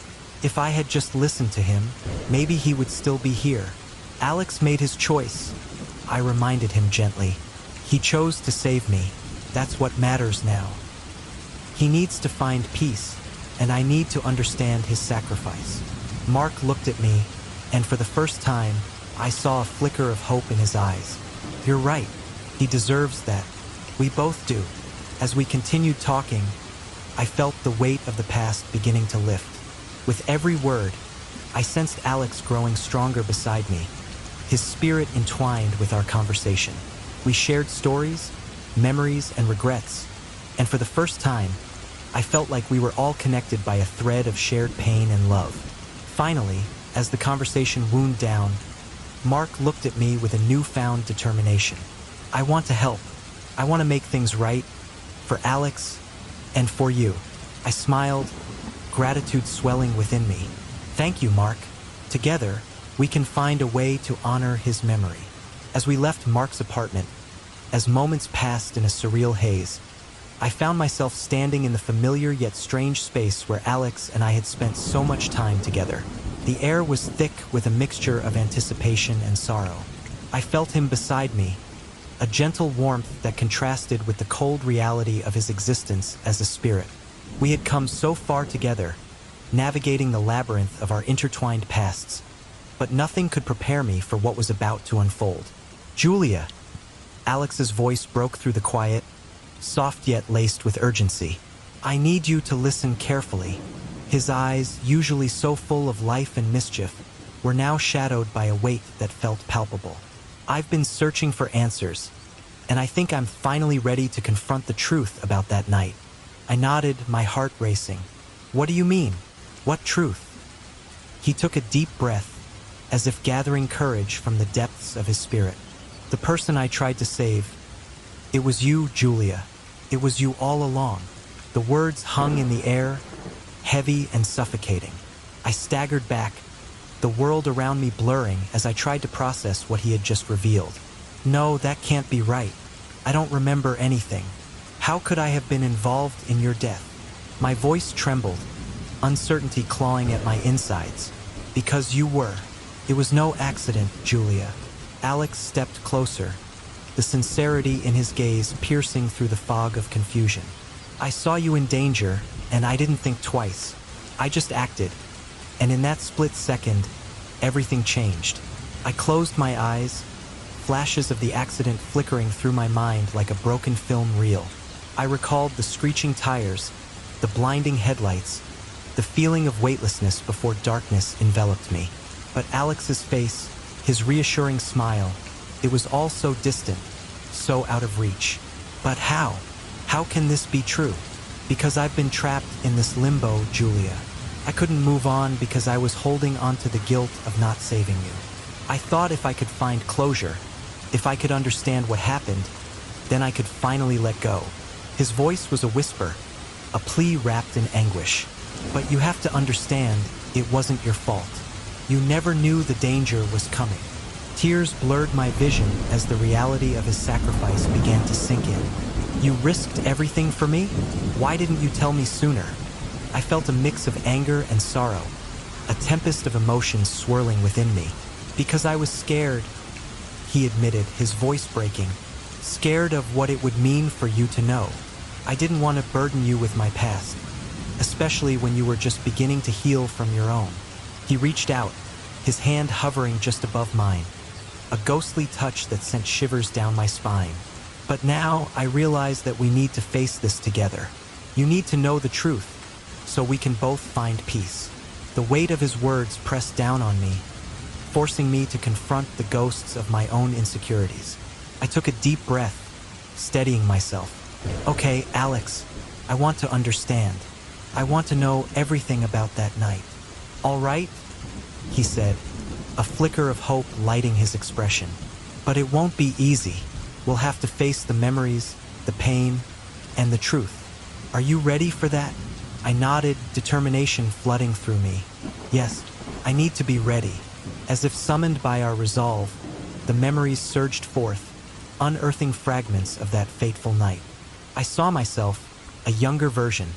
S1: "If I had just listened to him, maybe he would still be here." "Alex made his choice," I reminded him gently. "He chose to save me. That's what matters now. He needs to find peace, and I need to understand his sacrifice." Mark looked at me, and for the first time, I saw a flicker of hope in his eyes. "You're right. He deserves that. We both do." As we continued talking, I felt the weight of the past beginning to lift. With every word, I sensed Alex growing stronger beside me, his spirit entwined with our conversation. We shared stories, memories, and regrets, and for the first time, I felt like we were all connected by a thread of shared pain and love. Finally, as the conversation wound down, Mark looked at me with a newfound determination. "I want to help. I want to make things right, for Alex, and for you." I smiled, gratitude swelling within me. "Thank you, Mark. Together, we can find a way to honor his memory." As we left Mark's apartment, as moments passed in a surreal haze, I found myself standing in the familiar yet strange space where Alex and I had spent so much time together. The air was thick with a mixture of anticipation and sorrow. I felt him beside me, a gentle warmth that contrasted with the cold reality of his existence as a spirit. We had come so far together, navigating the labyrinth of our intertwined pasts, but nothing could prepare me for what was about to unfold. "Julia," Alex's voice broke through the quiet, soft yet laced with urgency. "I need you to listen carefully." His eyes, usually so full of life and mischief, were now shadowed by a weight that felt palpable. "I've been searching for answers, and I think I'm finally ready to confront the truth about that night." I nodded, my heart racing. "What do you mean? What truth?" He took a deep breath, as if gathering courage from the depths of his spirit. "The person I tried to save, it was you, Julia. It was you all along." The words hung in the air, heavy and suffocating. I staggered back, the world around me blurring as I tried to process what he had just revealed. "No, that can't be right. I don't remember anything. How could I have been involved in your death?" My voice trembled, uncertainty clawing at my insides. "Because you were. It was no accident, Julia." Alex stepped closer, the sincerity in his gaze piercing through the fog of confusion. "I saw you in danger, and I didn't think twice. I just acted. And in that split second, everything changed. I closed my eyes, flashes of the accident flickering through my mind like a broken film reel. I recalled the screeching tires, the blinding headlights, the feeling of weightlessness before darkness enveloped me. But Alex's face, his reassuring smile, it was all so distant, so out of reach. But how? How can this be true? Because I've been trapped in this limbo, Julia. I couldn't move on because I was holding onto the guilt of not saving you. I thought if I could find closure, if I could understand what happened, then I could finally let go. His voice was a whisper, a plea wrapped in anguish. But you have to understand, it wasn't your fault. You never knew the danger was coming. Tears blurred my vision as the reality of his sacrifice began to sink in. You risked everything for me? Why didn't you tell me sooner? I felt a mix of anger and sorrow, a tempest of emotions swirling within me. Because I was scared, he admitted, his voice breaking. Scared of what it would mean for you to know. I didn't want to burden you with my past, especially when you were just beginning to heal from your own. He reached out, his hand hovering just above mine, a ghostly touch that sent shivers down my spine. But now I realize that we need to face this together. You need to know the truth, so we can both find peace. The weight of his words pressed down on me, forcing me to confront the ghosts of my own insecurities. I took a deep breath, steadying myself. Okay, Alex, I want to understand. I want to know everything about that night. All right? He said, a flicker of hope lighting his expression. But it won't be easy. We'll have to face the memories, the pain, and the truth. Are you ready for that? I nodded, determination flooding through me. Yes, I need to be ready. As if summoned by our resolve, the memories surged forth, unearthing fragments of that fateful night. I saw myself, a younger version,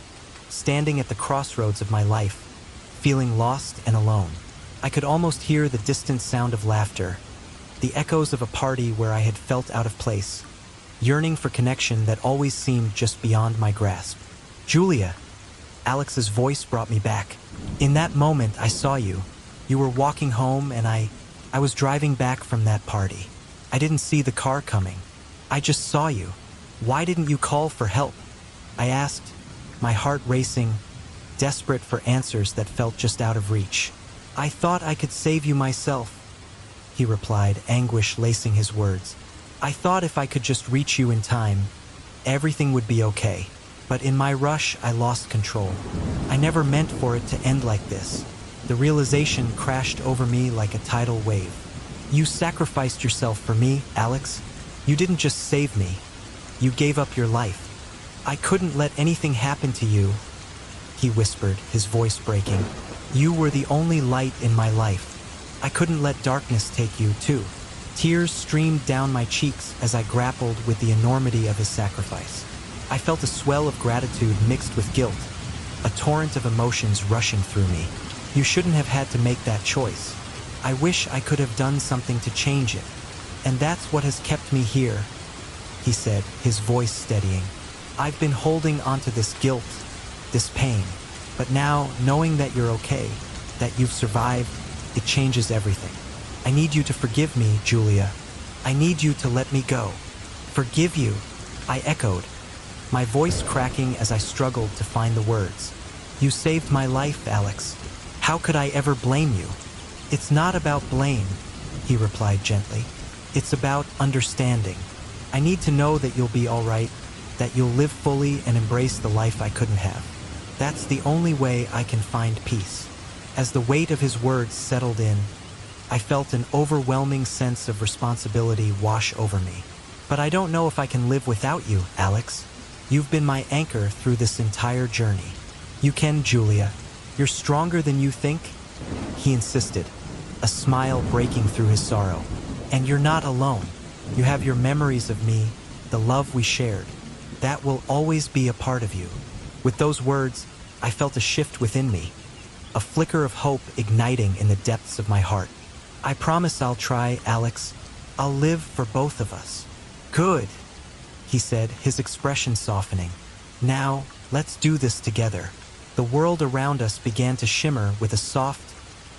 S1: standing at the crossroads of my life, feeling lost and alone. I could almost hear the distant sound of laughter, the echoes of a party where I had felt out of place, yearning for connection that always seemed just beyond my grasp. Julia, Alex's voice brought me back. In that moment, I saw you. You were walking home and I was driving back from that party. I didn't see the car coming. I just saw you. Why didn't you call for help? I asked, my heart racing, desperate for answers that felt just out of reach. I thought I could save you myself, he replied, anguish lacing his words. I thought if I could just reach you in time, everything would be okay. But in my rush, I lost control. I never meant for it to end like this. The realization crashed over me like a tidal wave. You sacrificed yourself for me, Alex. You didn't just save me. You gave up your life. I couldn't let anything happen to you, he whispered, his voice breaking. You were the only light in my life. I couldn't let darkness take you, too. Tears streamed down my cheeks as I grappled with the enormity of his sacrifice. I felt a swell of gratitude mixed with guilt, a torrent of emotions rushing through me. You shouldn't have had to make that choice. I wish I could have done something to change it. And that's what has kept me here, he said, his voice steadying. I've been holding onto this guilt, this pain. But now, knowing that you're okay, that you've survived, it changes everything. I need you to forgive me, Julia. I need you to let me go. Forgive you, I echoed, my voice cracking as I struggled to find the words. You saved my life, Alex. How could I ever blame you? It's not about blame, he replied gently. It's about understanding. I need to know that you'll be all right, that you'll live fully and embrace the life I couldn't have. That's the only way I can find peace. As the weight of his words settled in, I felt an overwhelming sense of responsibility wash over me. But I don't know if I can live without you, Alex. You've been my anchor through this entire journey. You can, Julia. You're stronger than you think, he insisted, a smile breaking through his sorrow. And you're not alone. You have your memories of me, the love we shared. That will always be a part of you. With those words, I felt a shift within me, a flicker of hope igniting in the depths of my heart. I promise I'll try, Alex. I'll live for both of us. Good, he said, his expression softening. Now, let's do this together. The world around us began to shimmer with a soft,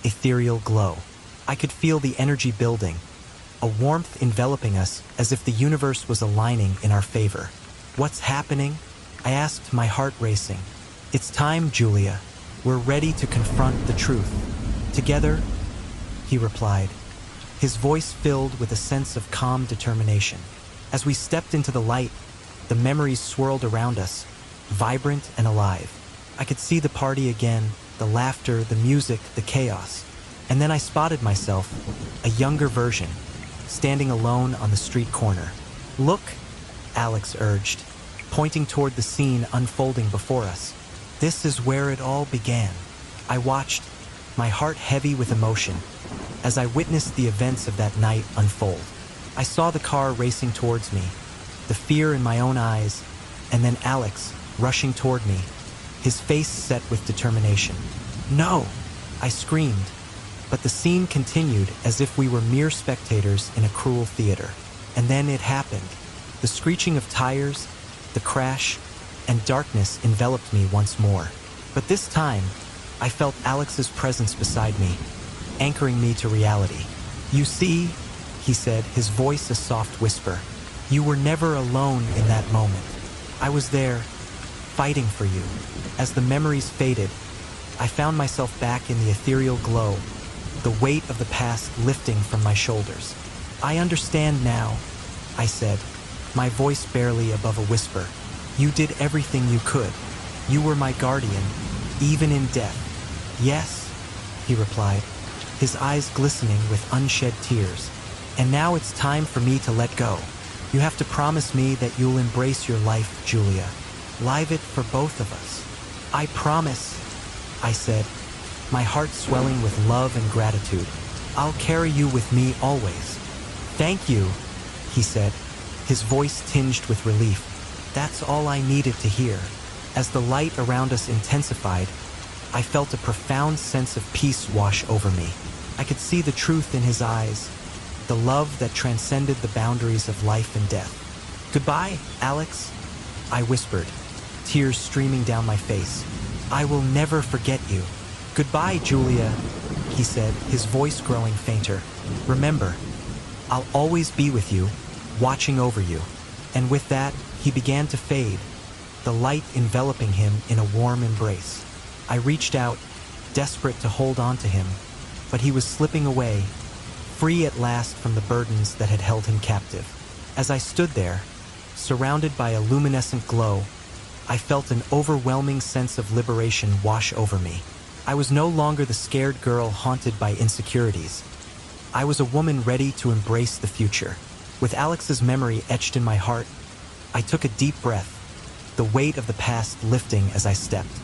S1: ethereal glow. I could feel the energy building, a warmth enveloping us as if the universe was aligning in our favor. "What's happening?" I asked, my heart racing. "It's time, Julia. We're ready to confront the truth. Together," he replied, his voice filled with a sense of calm determination. As we stepped into the light, the memories swirled around us, vibrant and alive. I could see the party again, the laughter, the music, the chaos. And then I spotted myself, a younger version, standing alone on the street corner. "Look," Alex urged, pointing toward the scene unfolding before us. "This is where it all began." I watched, my heart heavy with emotion, as I witnessed the events of that night unfold. I saw the car racing towards me, the fear in my own eyes, and then Alex rushing toward me, his face set with determination. "No!" I screamed, but the scene continued as if we were mere spectators in a cruel theater. And then it happened. The screeching of tires, the crash, and darkness enveloped me once more. But this time, I felt Alex's presence beside me, anchoring me to reality. "You see," he said, his voice a soft whisper, "you were never alone in that moment. I was there, fighting for you." As the memories faded, I found myself back in the ethereal glow, the weight of the past lifting from my shoulders. "I understand now," I said, my voice barely above a whisper. "You did everything you could. You were my guardian, even in death." "Yes," he replied, his eyes glistening with unshed tears. "And now it's time for me to let go. You have to promise me that you'll embrace your life, Julia. Live it for both of us." "I promise," I said, my heart swelling with love and gratitude. "I'll carry you with me always." "Thank you," he said, his voice tinged with relief. That's all I needed to hear. As the light around us intensified, I felt a profound sense of peace wash over me. I could see the truth in his eyes, the love that transcended the boundaries of life and death. "Goodbye, Alex," I whispered, tears streaming down my face. "I will never forget you." "Goodbye, Julia," he said, his voice growing fainter. "Remember, I'll always be with you, watching over you." And with that, he began to fade, the light enveloping him in a warm embrace. I reached out, desperate to hold on to him, but he was slipping away, free at last from the burdens that had held him captive. As I stood there, surrounded by a luminescent glow, I felt an overwhelming sense of liberation wash over me. I was no longer the scared girl haunted by insecurities. I was a woman ready to embrace the future. With Alex's memory etched in my heart, I took a deep breath, the weight of the past lifting as I stepped.